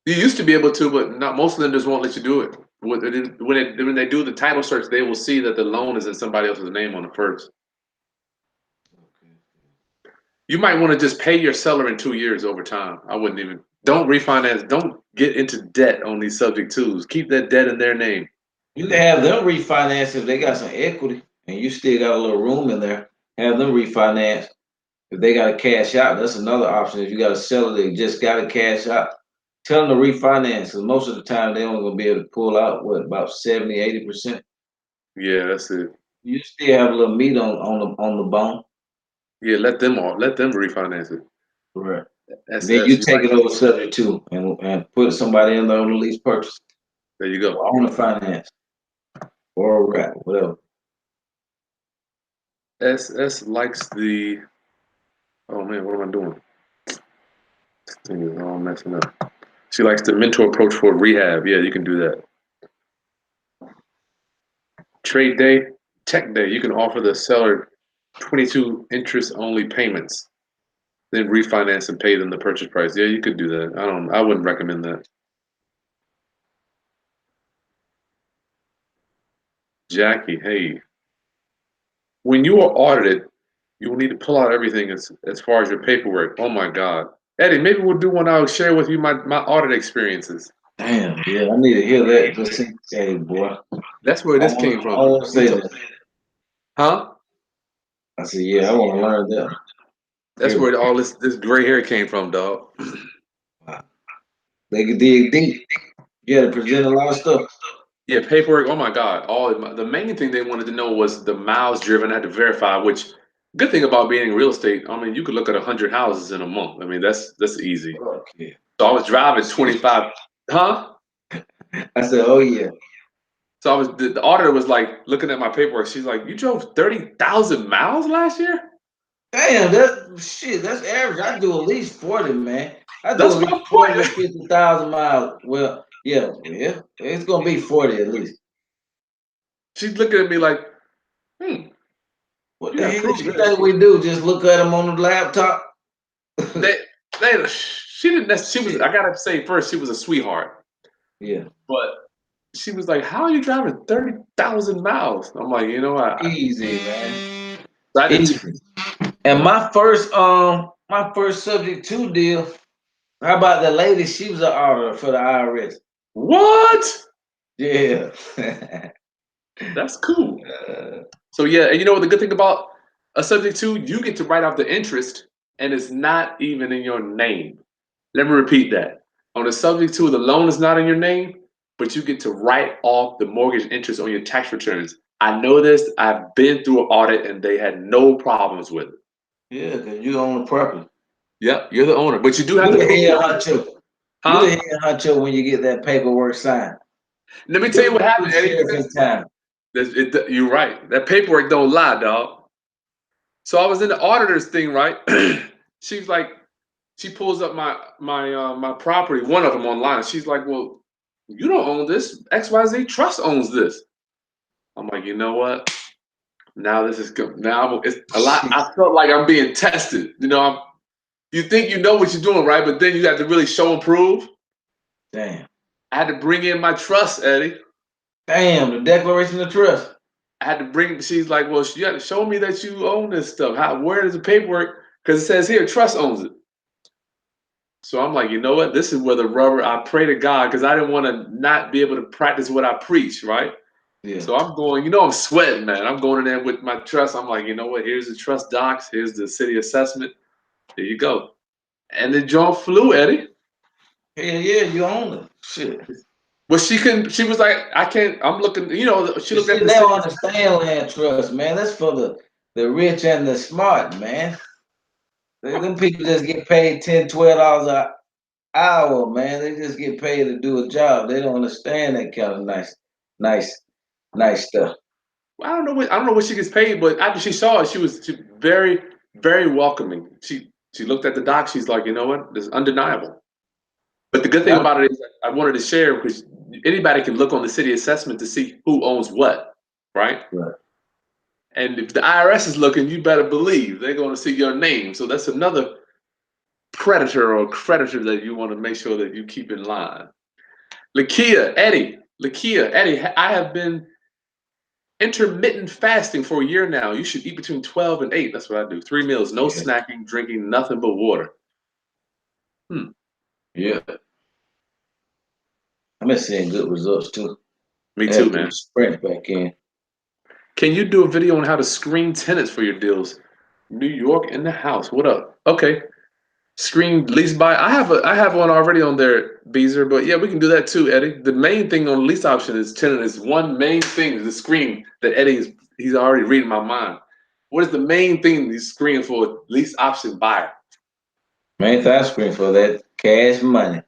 You used to be able to, but not most lenders won't let you do it. When they do the title search, they will see that the loan is in somebody else's name on the first. You might want to just pay your seller in 2 years over time. Don't refinance. Don't get into debt on these subject twos. Keep that debt in their name. You can have them refinance if they got some equity and you still got a little room in there. Have them refinance if they got to cash out. That's another option. If you got a seller that just got to cash out, tell them to refinance because most of the time they only gonna be able to pull out about 70, 80%. Yeah, that's it. You still have a little meat on the bone. Yeah, let them refinance it. Right. Then SS, you you take it like over subject to and put somebody in there on the lease purchase there you go. or on the finance or a wrap, whatever. SS likes the oh man, what am I doing? This thing is all messing up. She likes the mentor approach for rehab. Yeah, you can do that. Trade day, tech day, you can offer the seller 22 interest only payments, then refinance and pay them the purchase price. Yeah, you could do that. I wouldn't recommend that. Jackie, hey, when you are audited, you will need to pull out everything as far as your paperwork. Oh my God. Eddie, maybe we'll do one. I'll share with you my audit experiences. Damn, yeah, I need to hear that. Just see, hey, boy. That's where this I came from. want to say that. Huh? I said, yeah, I want to learn that. That's where all this gray hair came from, dog. They could dig deep. You had to present a lot of stuff. Yeah, paperwork. Oh my God! The main thing they wanted to know was the miles driven. I had to verify. Which good thing about being in real estate. I mean, you could look at 100 houses in a month. I mean, that's easy. Okay. So I was driving 25. Huh? I said, oh yeah. So the auditor was like looking at my paperwork. She's like, "You drove 30,000 miles last year?" Damn, that's average. I do at least 40, man. I do That's at my least 40 to point. 50,000 miles. Well, yeah. It's gonna be 40 at least. She's looking at me like, What you the gotta hell prove you this. think we do? Just look at them on the laptop? She didn't. She was. I gotta say first, she was a sweetheart. Yeah. But She was like, "How are you driving 30,000 miles?" I'm like, you know what? Easy, man. I did too. Easy. And my first subject to deal. How about the lady? She was an auditor for the IRS. What? Yeah. That's cool. So yeah, and you know what the good thing about a subject to, you get to write out the interest, and it's not even in your name. Let me repeat that. On the subject to, the loan is not in your name, but you get to write off the mortgage interest on your tax returns. I know this. I've been through an audit, and they had no problems with it. Yeah, because you own the property. Yep, you're the owner, but you do have You to the prove head your interest. honcho. You the Huh? head honcho when you get that paperwork signed. Let me tell you You what the happened, Eddie. sheriff in town. You're right. That paperwork don't lie, dog. So I was in the auditor's thing, right? She's like, she pulls up my property, one of them online. She's like, "Well, you don't own this. XYZ Trust owns this." I'm like, you know what? Now this is good. Now it's a lot. Shit. I felt like I'm being tested. You think you know what you're doing, right? But then you have to really show and prove. Damn. I had to bring in my trust, Eddie. Damn, the Declaration of Trust. I had to bring. She's like, "Well, you got to show me that you own this stuff. Where is the paperwork? Because it says here, trust owns it." So I'm like, you know what? This is where the rubber. I pray to God because I didn't want to not be able to practice what I preach, right? Yeah. So I'm going. I'm sweating, man. I'm going in there with my trust. I'm like, you know what? Here's the trust docs. Here's the city assessment. There you go. And the joint flew, Eddie. Hell yeah, you own it. Shit. Well, she couldn't. She was like, I can't. I'm looking. She You looked at see, the they city. don't understand land trust, man. That's for the rich and the smart, man. Them people just get paid $10, $12 an hour, man. They just get paid to do a job. They don't understand that kind of nice, nice stuff. I don't know what she gets paid, but after she saw it, she very, very welcoming. She looked at the doc. She's like, you know what? This is undeniable. But the good thing I'm, about it is I wanted to share because anybody can look on the city assessment to see who owns what, right? right. And if the IRS is looking, you better believe they're going to see your name. So that's another predator or creditor that you want to make sure that you keep in line. Lakia, Eddie, I have been intermittent fasting for a year now. You should eat between 12 and 8. That's what I do. 3 meals, no Yeah, snacking, drinking nothing but water. Hmm. yeah. I've been seeing good results too. Me I had too, to put man. the sprint back in. Can you do a video on how to screen tenants for your deals? New York in the house. What up? Okay. Screen lease buy. I have one already on there, Beezer. But yeah, we can do that too, Eddie. The main thing on lease option is tenant is one main thing is the screen that he's already reading my mind. What is the main thing he's screening for a lease option buyer? Main thing I screen for that cash money.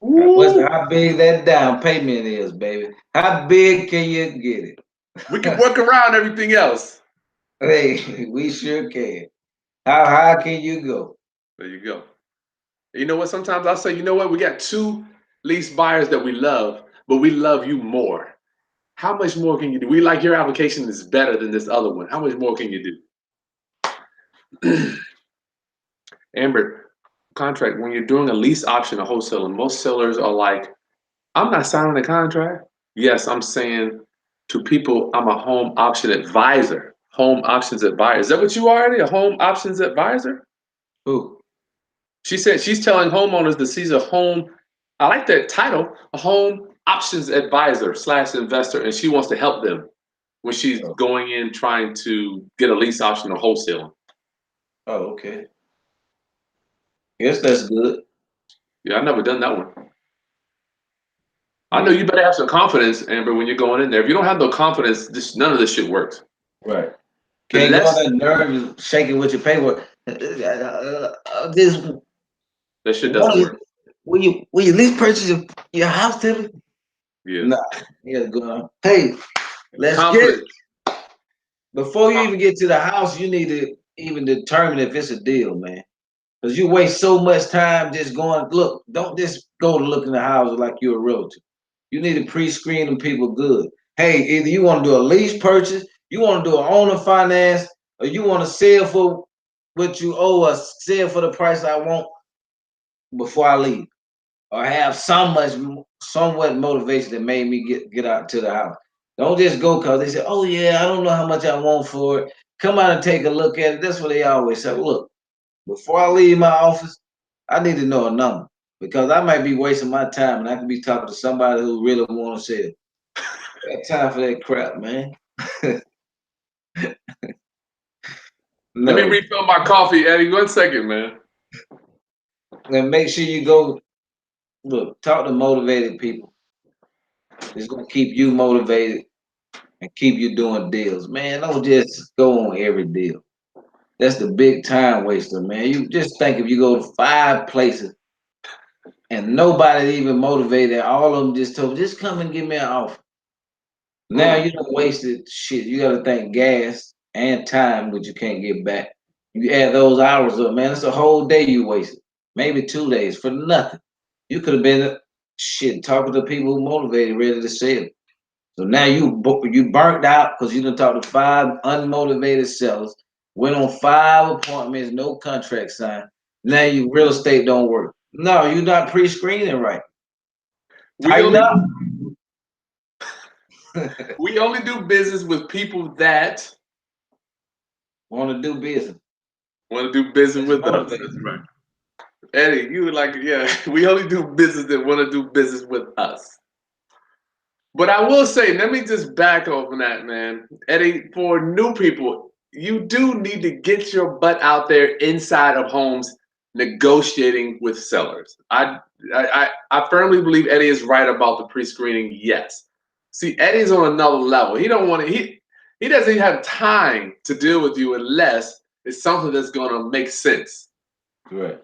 Ooh, How big that down payment is, baby? How big can you get we can it? work around everything else. Hey, we sure can. How high can you go? There you go. You know what? Sometimes I'll say, you know what? We got two lease buyers that we love, but we love you more. How much more can you do? We like your application is better than this other one. How much more can you do? Amber, contract, when you're doing a lease option or wholesaling, most sellers are like, I'm not signing a contract. Yes, I'm saying to people, I'm a home option advisor. Home options advisor. Is that what you are already? A home options advisor? Who? She said she's telling homeowners that she's a home, I like that title, a home options advisor slash investor, and she wants to help them when she's Oh, going in trying to get a lease option or wholesaling. oh, okay. Yes, that's good. Yeah, I've never done that one. I know Yeah, you better have some confidence, Amber, when you're going in there. If you don't have no confidence, none of this shit works. right. The Can't go on less that nerve shaking with your paperwork. This that shit one doesn't of work. will you at least purchase your house, Timmy? Yeah. Nah, you gotta go on. Hey, let's get it. Confidence. Before you even get to the house, you need to even determine if it's a deal, man. Because you waste so much time just going, look, don't just go to look in the house like you're a realtor. You need to pre-screen them people good. Hey, either you want to do a lease purchase, you want to do an owner finance, or you want to sell for what you owe us, sell for the price I want before I leave. or have somewhat motivation that made me get out to the house. Don't just go because they say, "Oh yeah, I don't know how much I want for it." Come out and take a look at it. That's what they always say. Look, before I leave my office, I need to know a number because I might be wasting my time and I could be talking to somebody who really want to sell. Got time for that crap, man. Let me No. refill my coffee, Eddie. 1 second, man. And make sure you go look, talk to motivated people. It's gonna keep you motivated and keep you doing deals. Man, don't just go on every deal. That's the big time waster, man. You just think if you go to 5 places and nobody even motivated, all of them just told, just come and give me an offer. Now you don't wasted shit. You gotta think gas and time, which you can't get back. You add those hours up, man. It's a whole day you wasted. Maybe 2 days for nothing. You could have been shit talking to people who motivated, ready to sell. So now you burnt out because you done talked to 5 unmotivated sellers, went on 5 appointments, no contract signed. Now you real estate don't work. No, you're not pre-screening right. We Tighten only up. we only do business with people that Want to do business. want to do business That's with us. motivated. That's right. Eddie, you were like, yeah, we only do business that want to do business with us. But I will say, let me just back off on that, man. Eddie, for new people, you do need to get your butt out there inside of homes negotiating with sellers. I firmly believe Eddie is right about the pre-screening, yes. See, Eddie's on another level. He don't want to, he doesn't even have time to deal with you unless it's something that's gonna make sense. Right.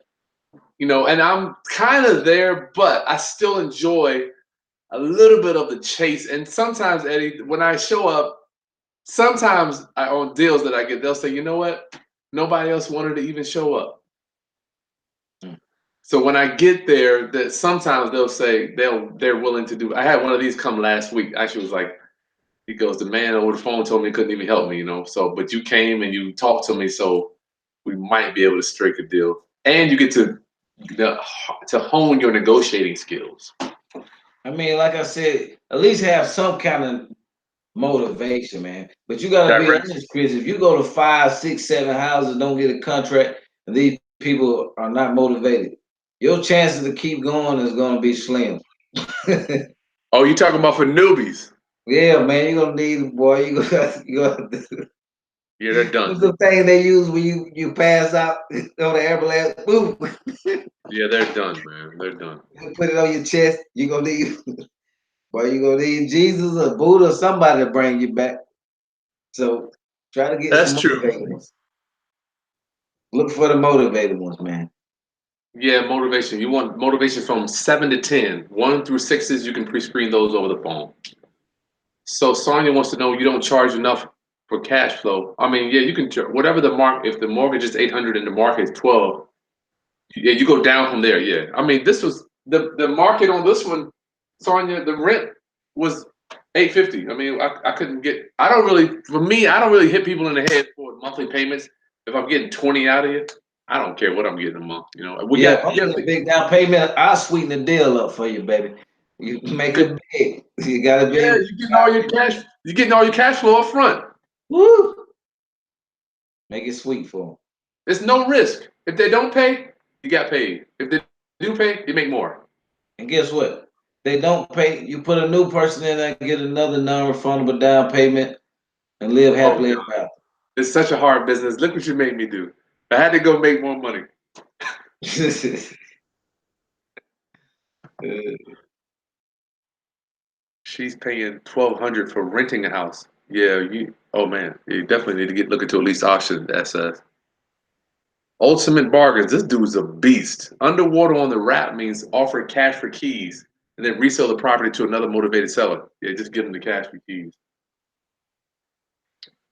You know, and I'm kind of there, but I still enjoy a little bit of the chase. And sometimes, Eddie, when I show up, sometimes on deals that I get, they'll say, you know what? Nobody else wanted to even show up. Mm. So when I get there, that sometimes they'll say they're willing to do. I had one of these come last week. Actually, was like, he goes, the man over the phone told me he couldn't even help me, you know. So, but you came and you talked to me, so we might be able to strike a deal. And you get to hone your negotiating skills. I mean, like I said, at least have some kind of motivation, man. But you gotta be Direct. honest, Chris. If you go to 5, 6, 7 houses, don't get a contract, and these people are not motivated, your chances to keep going is gonna be slim. Oh, you talking about for newbies? Yeah, man, you're gonna need boy. You gonna Yeah, they're what's done. the thing they use when you pass out on the ambulance? Boom. Yeah, they're done, man. They're done. You put it on your chest. You gonna need boy. You gonna need Jesus or Buddha or somebody to bring you back. So try to get some That's true. motivated ones. Look for the motivated ones, man. Yeah, motivation. You want motivation from 7 to 10. 1 through 6s, you can pre-screen those over the phone. So Sonia wants to know you don't charge enough for cash flow. I mean, yeah, you can whatever the mark. If the mortgage is 800 and the market is 12, yeah, you go down from there. Yeah, I mean, this was the market on this one, Sonia. The rent was 850. I mean, I couldn't get. I don't really, for me, I don't really hit people in the head for monthly payments. If I'm getting 20 out of you, I don't care what I'm getting a month. You know, we Yeah, got if I'm you have getting a big down payment, I'll sweeten the deal up for you, baby. You make to, it big. You gotta be yeah, able you're getting all your cash. You're getting all your cash flow up front. woo, make it sweet for them. There's no risk. If they don't pay, you got paid. If they do pay, you make more. And guess what? They don't pay. You put a new person in there, get another non-refundable down payment, and live Oh happily God, ever after. it's such a hard business. Look what you made me do. I had to go make more money. She's paying 1,200 for renting a house. Yeah, you. Oh man, you definitely need to look into a lease option. That's ultimate bargains. This dude's a beast. Underwater on the wrap means offer cash for keys and then resell the property to another motivated seller. Yeah, just give them the cash for keys.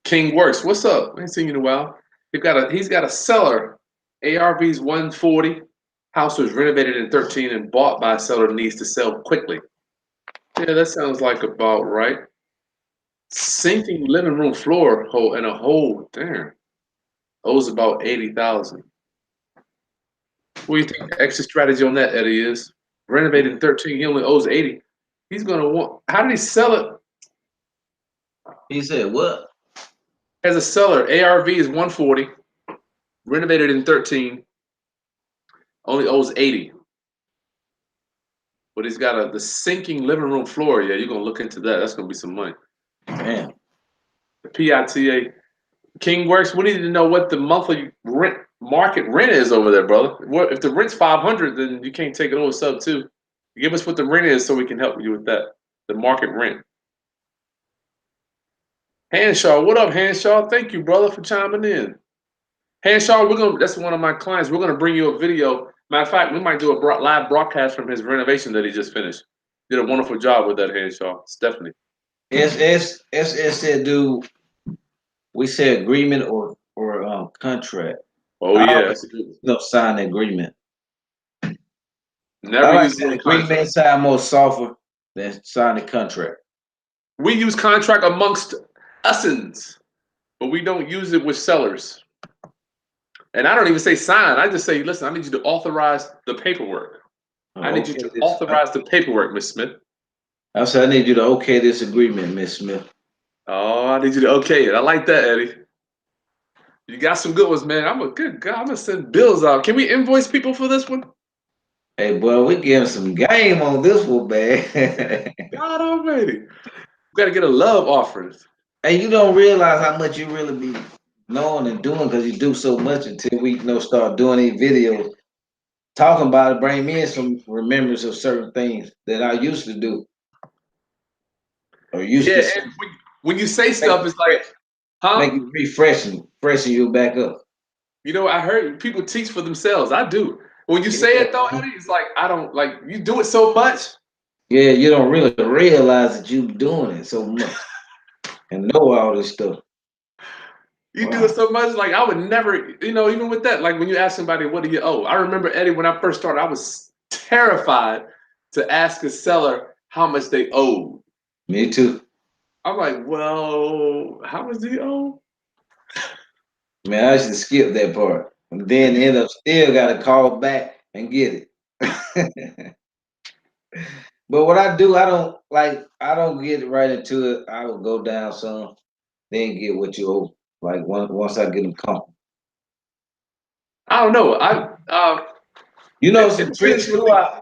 King Works, what's up? I ain't seen you in a while. He's got a seller. ARV's 140. House was renovated in 13 and bought by a seller that needs to sell quickly. Yeah, that sounds like about right. Sinking living room floor hole and a hole. Damn. Owes about 80,000. What do you think the exit strategy on that, Eddie, is? Renovated in 13. He only owes 80. He's gonna want. How did he sell it? He said what? As a seller, ARV is 140. Renovated in 13. Only owes 80. But he's got the sinking living room floor. Yeah, you're gonna look into that. That's gonna be some money. Damn. The PITA. King Works. We need to know what the monthly rent market rent is over there, brother. What if the rent's 500? Then you can't take it over sub two. Give us what the rent is so we can help you with that. The market rent. Hanshaw, what up, Hanshaw? Thank you, brother, for chiming in. Hanshaw, that's one of my clients. We're gonna bring you a video. Matter of fact, we might do a live broadcast from his renovation that he just finished. Did a wonderful job with that, Hanshaw. Stephanie. SS said, do we say agreement or contract? Oh I yeah, always sign the agreement. never I like use the the agreement contract. sound more softer than sign the contract. We use contract amongst usins, but we don't use it with sellers. And I don't even say sign. I just say, listen, I need you to authorize the paperwork. I need you Okay, to authorize the paperwork, Miss Smith. I said I need you to okay this agreement, Miss Smith. Oh, I need you to okay it. I like that, Eddie. You got some good ones, man. I'm a good guy. I'm gonna send bills out. Can we invoice people for this one? Hey boy, we getting some game on this one, man. God almighty. We gotta get a love offering. Hey, you don't realize how much you really be knowing and doing because you do so much until we start doing these videos. Talking about it, bring me in some remembrance of certain things that I used to do or used Yeah, to and when you say make stuff, it's like, huh? you refreshing, freshen you back up. You know, I heard people teach for themselves. I do. When you say it though, Yeah. Eddie, it's like I don't like you do it so much. Yeah, you don't really realize that you doing it so much and know all this stuff. You do it Wow. so much, like I would never, even with that, like when you ask somebody, what do you owe? I remember, Eddie, when I first started, I was terrified to ask a seller how much they owed. Me too. I'm like, well, how much do you owe? Man, I should skip that part. And then end up still gotta call back and get it. But what I do, I don't get right into it. I will go down some, then get what you owe. Like once I get them comfortable. I don't know. You know It some depends tricks who too. the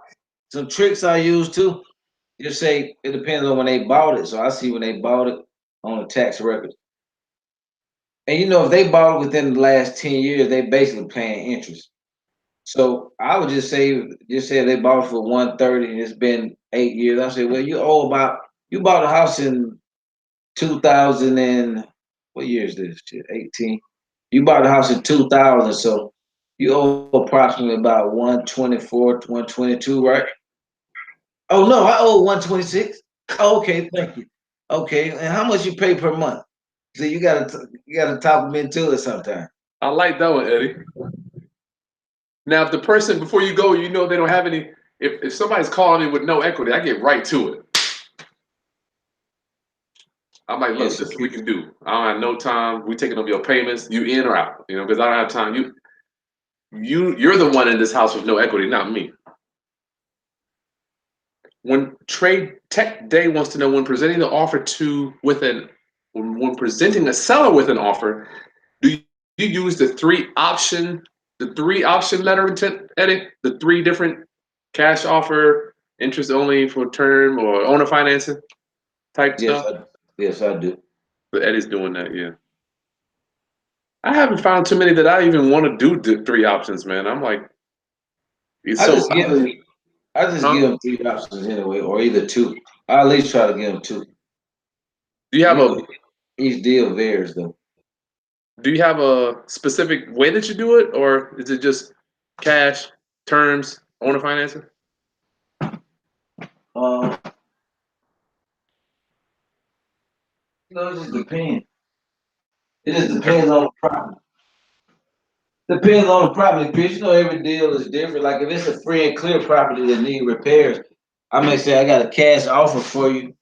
Some tricks I use too. Just say it depends on when they bought it. So I see when they bought it on the tax record. And if they bought it within the last 10 years, they basically paying interest. So I would just say they bought it for 130 and it's been 8 years. I say, well, you bought a house in 2000 and what year is this? Shit, 18. You bought a house in 2000, so you owe approximately about 124, 122, right? Oh no, I owe 126. Oh, okay, thank you. Okay, and how much you pay per month? So you gotta talk them into it sometime. I like that one, Eddie. Now, if the person before you go, they don't have any. If somebody's calling me with no equity, I get right to it. I'm like, look, Yes, this is what we can do. I don't have no time. We taking over your payments. You in or out? Because I don't have time. You're the one in this house with no equity, not me. When Trade Tech Day wants to know when presenting the offer when presenting a seller with an offer, do you use the three option letter intent, Eddie? The three different cash offer, interest only for term, or owner financing type yes, stuff. yes, I do. But Eddie's doing that, yeah. I haven't found too many that I even want to do the three options, man. I'm like, it's I so, just give them, I just huh? give them three options anyway, or either two. I at least try to give them two. Do you have You a know, each deal varies though. Do you have a specific way that you do it, or is it just cash, terms, owner financing? Um, it just depends. It just depends on the property. Depends on the property, Chris. Every deal is different. Like if it's a free and clear property that need repairs, I may say I got a cash offer for you,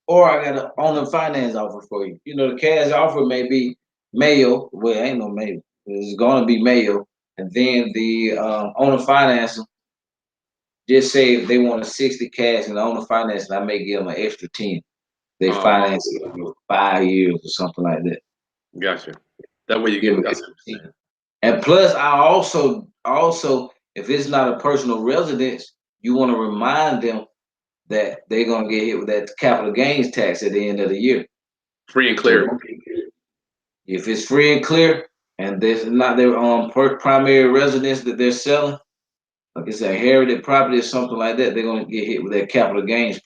or I got an owner finance offer for you. The cash offer may be Mayo. Well, ain't no Mayo. It's gonna be Mayo, and then the owner finance just say if they want a 60 cash and own the finance, I may give them an extra 10. They finance it for 5 years or something like that. Gotcha. That way you Give get. them That's what extra I'm 10. saying. And plus, I also, if it's not a personal residence, you want to remind them that they're gonna get hit with that capital gains tax at the end of the year. Free and So clear. if it's free and clear, and this is not their primary residence that they're selling, like it's a inherited property or something like that, they're gonna get hit with that capital gains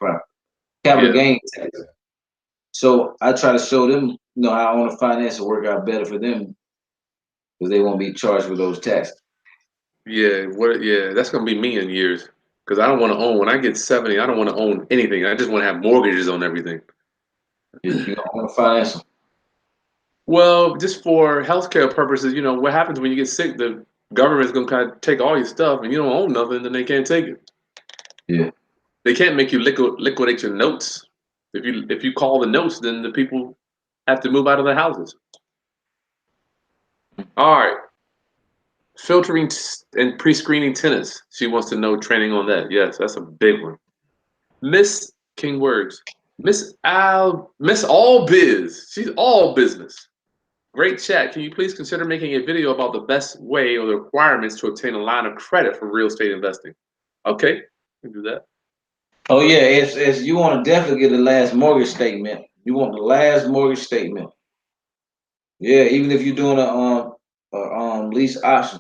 capital Yeah. gains tax. So I try to show them, how owner finance will work out better for them because they won't be charged with those taxes. Yeah. What? Yeah. That's gonna be me in years. Because I don't want to own. When I get 70, I don't want to own anything. I just want to have mortgages on everything. You know, owner finance them. Well, just for healthcare purposes, what happens when you get sick? The government's gonna kind of take all your stuff, and you don't own nothing, then they can't take it. Yeah. They can't make you liquidate your notes. If you call the notes, then the people have to move out of their houses. All right, filtering and pre-screening tenants. She wants to know training on that. Yes, that's a big one. Miss King Words, Miss All Biz. She's all business. Great chat. Can you please consider making a video about the best way or the requirements to obtain a line of credit for real estate investing? Okay, we can do that. Oh yeah, it's you want to definitely get the last mortgage statement. You want the last mortgage statement. Yeah, even if you're doing a lease option,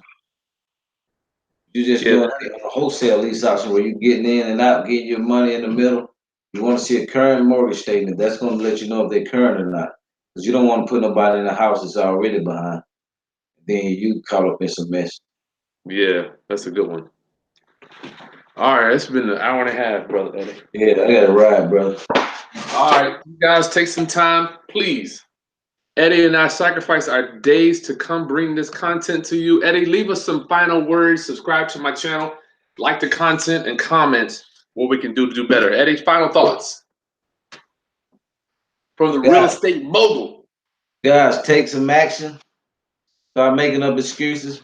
you're just Yeah, doing a wholesale lease option where you're getting in and out, getting your money in the middle. You want to see a current mortgage statement. That's going to let you know if they're current or not. Because you don't want to put nobody in a house that's already behind. Then you caught up in some mess. yeah, that's a good one. All right, it's been an hour and a half, brother Eddie. Yeah, I got to ride, brother. All right, you guys take some time, please. Eddie and I sacrifice our days to come bring this content to you. Eddie, leave us some final words. Subscribe to my channel, like the content, and comment what we can do to do better. Eddie, final thoughts from the real Guys, estate mogul. guys, take some action. Start making up excuses.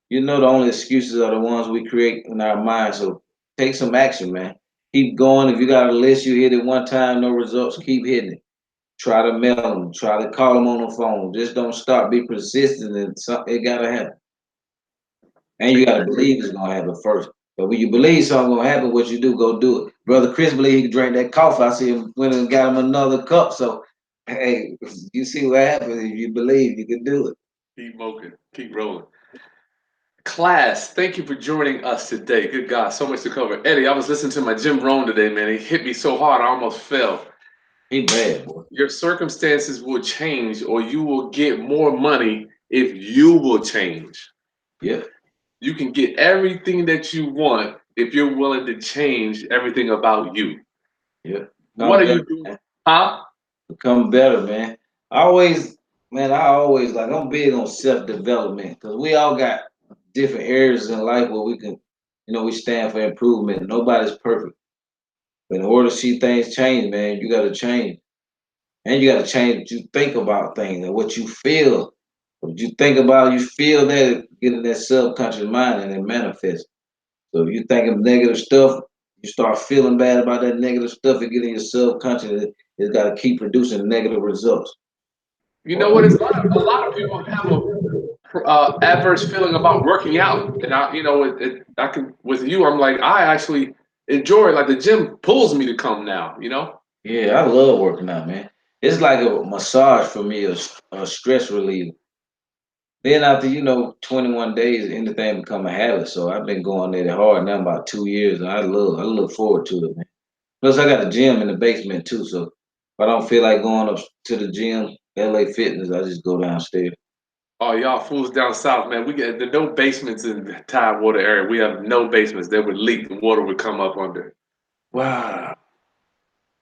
You know the only excuses are the ones we create in our minds. So take some action, man. Keep going. If you got a list, you hit it one time, no results, keep hitting it. Try to mail them. Try to call them on the phone. Just don't stop. Be persistent, and it gotta happen. And you gotta believe it's gonna happen first. But when you believe something's gonna happen, what you do, go do it. Brother Chris believed he could drink that coffee. I see him went and got him another cup. So hey, you see what happens if you believe you can do it. Keep moking, keep rolling. Class, thank you for joining us today. Good God, so much to cover. Eddie, I was listening to my Jim Rohn today, man. He hit me so hard, I almost fell. He bad, boy. Your circumstances will change, or you will get more money if you will change. Yeah. You can get everything that you want if you're willing to change everything about you. Yeah. What Become are better, you doing? man. Huh? Become better, man. I always like I'm big on self-development because we all got different areas in life where we can, we stand for improvement. Nobody's perfect. But in order to see things change, man, you gotta change. And you gotta change what you think about things and what you feel. What you think about, you feel that it get in that subconscious mind and it manifests. So if you think of negative stuff, you start feeling bad about that negative stuff, it get in your subconscious. It's got to keep producing negative results. You know what? It's a lot of people have a adverse feeling about working out, and I can with you. I'm like I actually enjoy it. Like the gym pulls me to come now. Yeah, I love working out, man. It's like a massage for me, a stress reliever. Then after 21 days, anything become a habit. So I've been going at it hard now about 2 years, and I look forward to it, man. Plus, I got a gym in the basement too, so if I don't feel like going up to the gym, LA Fitness, I just go downstairs. Oh, y'all fools down south, man. We get the no basements in the Tidewater area. We have no basements. They would leak. The water would come up under. Wow.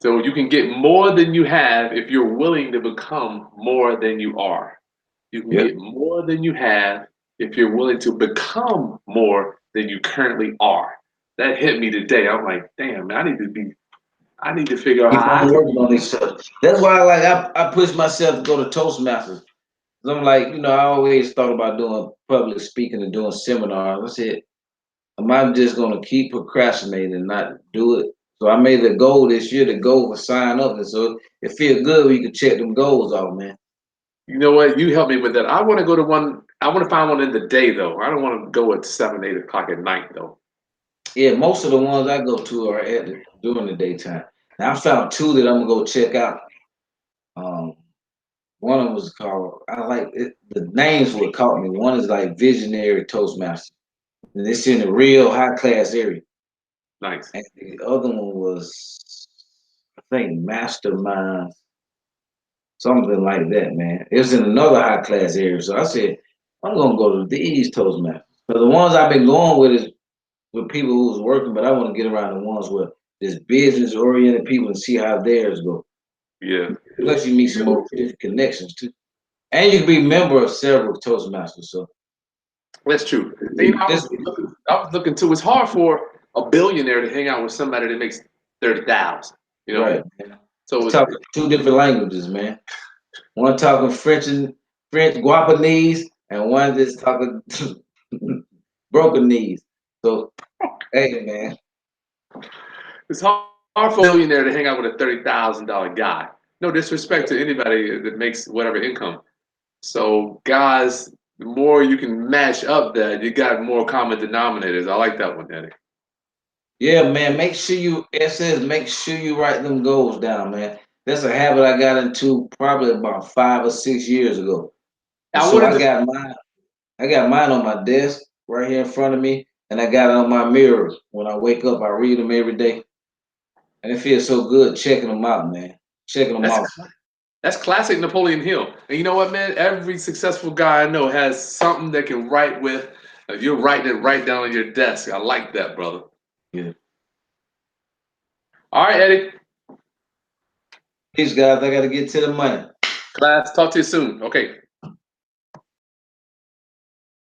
So you can get more than you have if you're willing to become more than you are. You can Yep. get more than you have if you're willing to become more than you currently are. That hit me today. I'm like, damn, man, I need to figure out Keep how I on can working be. on these stuff. That's why I push myself to go to Toastmasters. 'Cause I'm like, I always thought about doing public speaking and doing seminars. I said, am I just gonna keep procrastinating and not do it? So I made a goal this year to go for sign up, and so it feels good when you can check them goals off, man. You know what? You help me with that. I want to go to one. I want to find one in the day though. I don't want to go at 7, 8 o'clock at night though. Yeah, most of the ones I go to are during the daytime. Now I found two that I'm gonna go check out. Um, one of them was called. I like it. The names would caught me. One is like Visionary Toastmaster, and it's in a real high class area. Nice. And the other one was, I think, Mastermind, something like that, man. It was in another high class area. So I said, I'm gonna go to these Toastmasters. But the ones I've been going with is with people who's working, but I want to get around the ones where there's business oriented people and see how theirs go. Yeah. Plus, you meet some more different connections too, and you can be a member of several Toastmasters. So That's true. And, you know, this, I was looking too. It's hard for a billionaire to hang out with somebody that makes 30,000. You know, right, man. so It's talking two different languages, man. One talking French Guapanese, and one just talking broken knees. So, hey, man. it's hard for a billionaire to hang out with a $30,000 guy. No disrespect to anybody that makes whatever income. So, guys, the more you can mash up that, you got more common denominators. I like that one, Eddie. Yeah, man. It says make sure you write them goals down, man. That's a habit I got into probably about 5 or 6 years ago. And I so wanted to. I got mine on my desk right here in front of me, and I got it on my mirror. When I wake up, I read them every day. And it feels so good checking them out, man. Checking them That's off. that's classic Napoleon Hill. And you know what, man? Every successful guy I know has something they can write with. You're writing it right down on your desk. I like that, brother. Yeah. All right, Eddie. Peace, guys. I got to get to the money. Class, talk to you soon. Okay.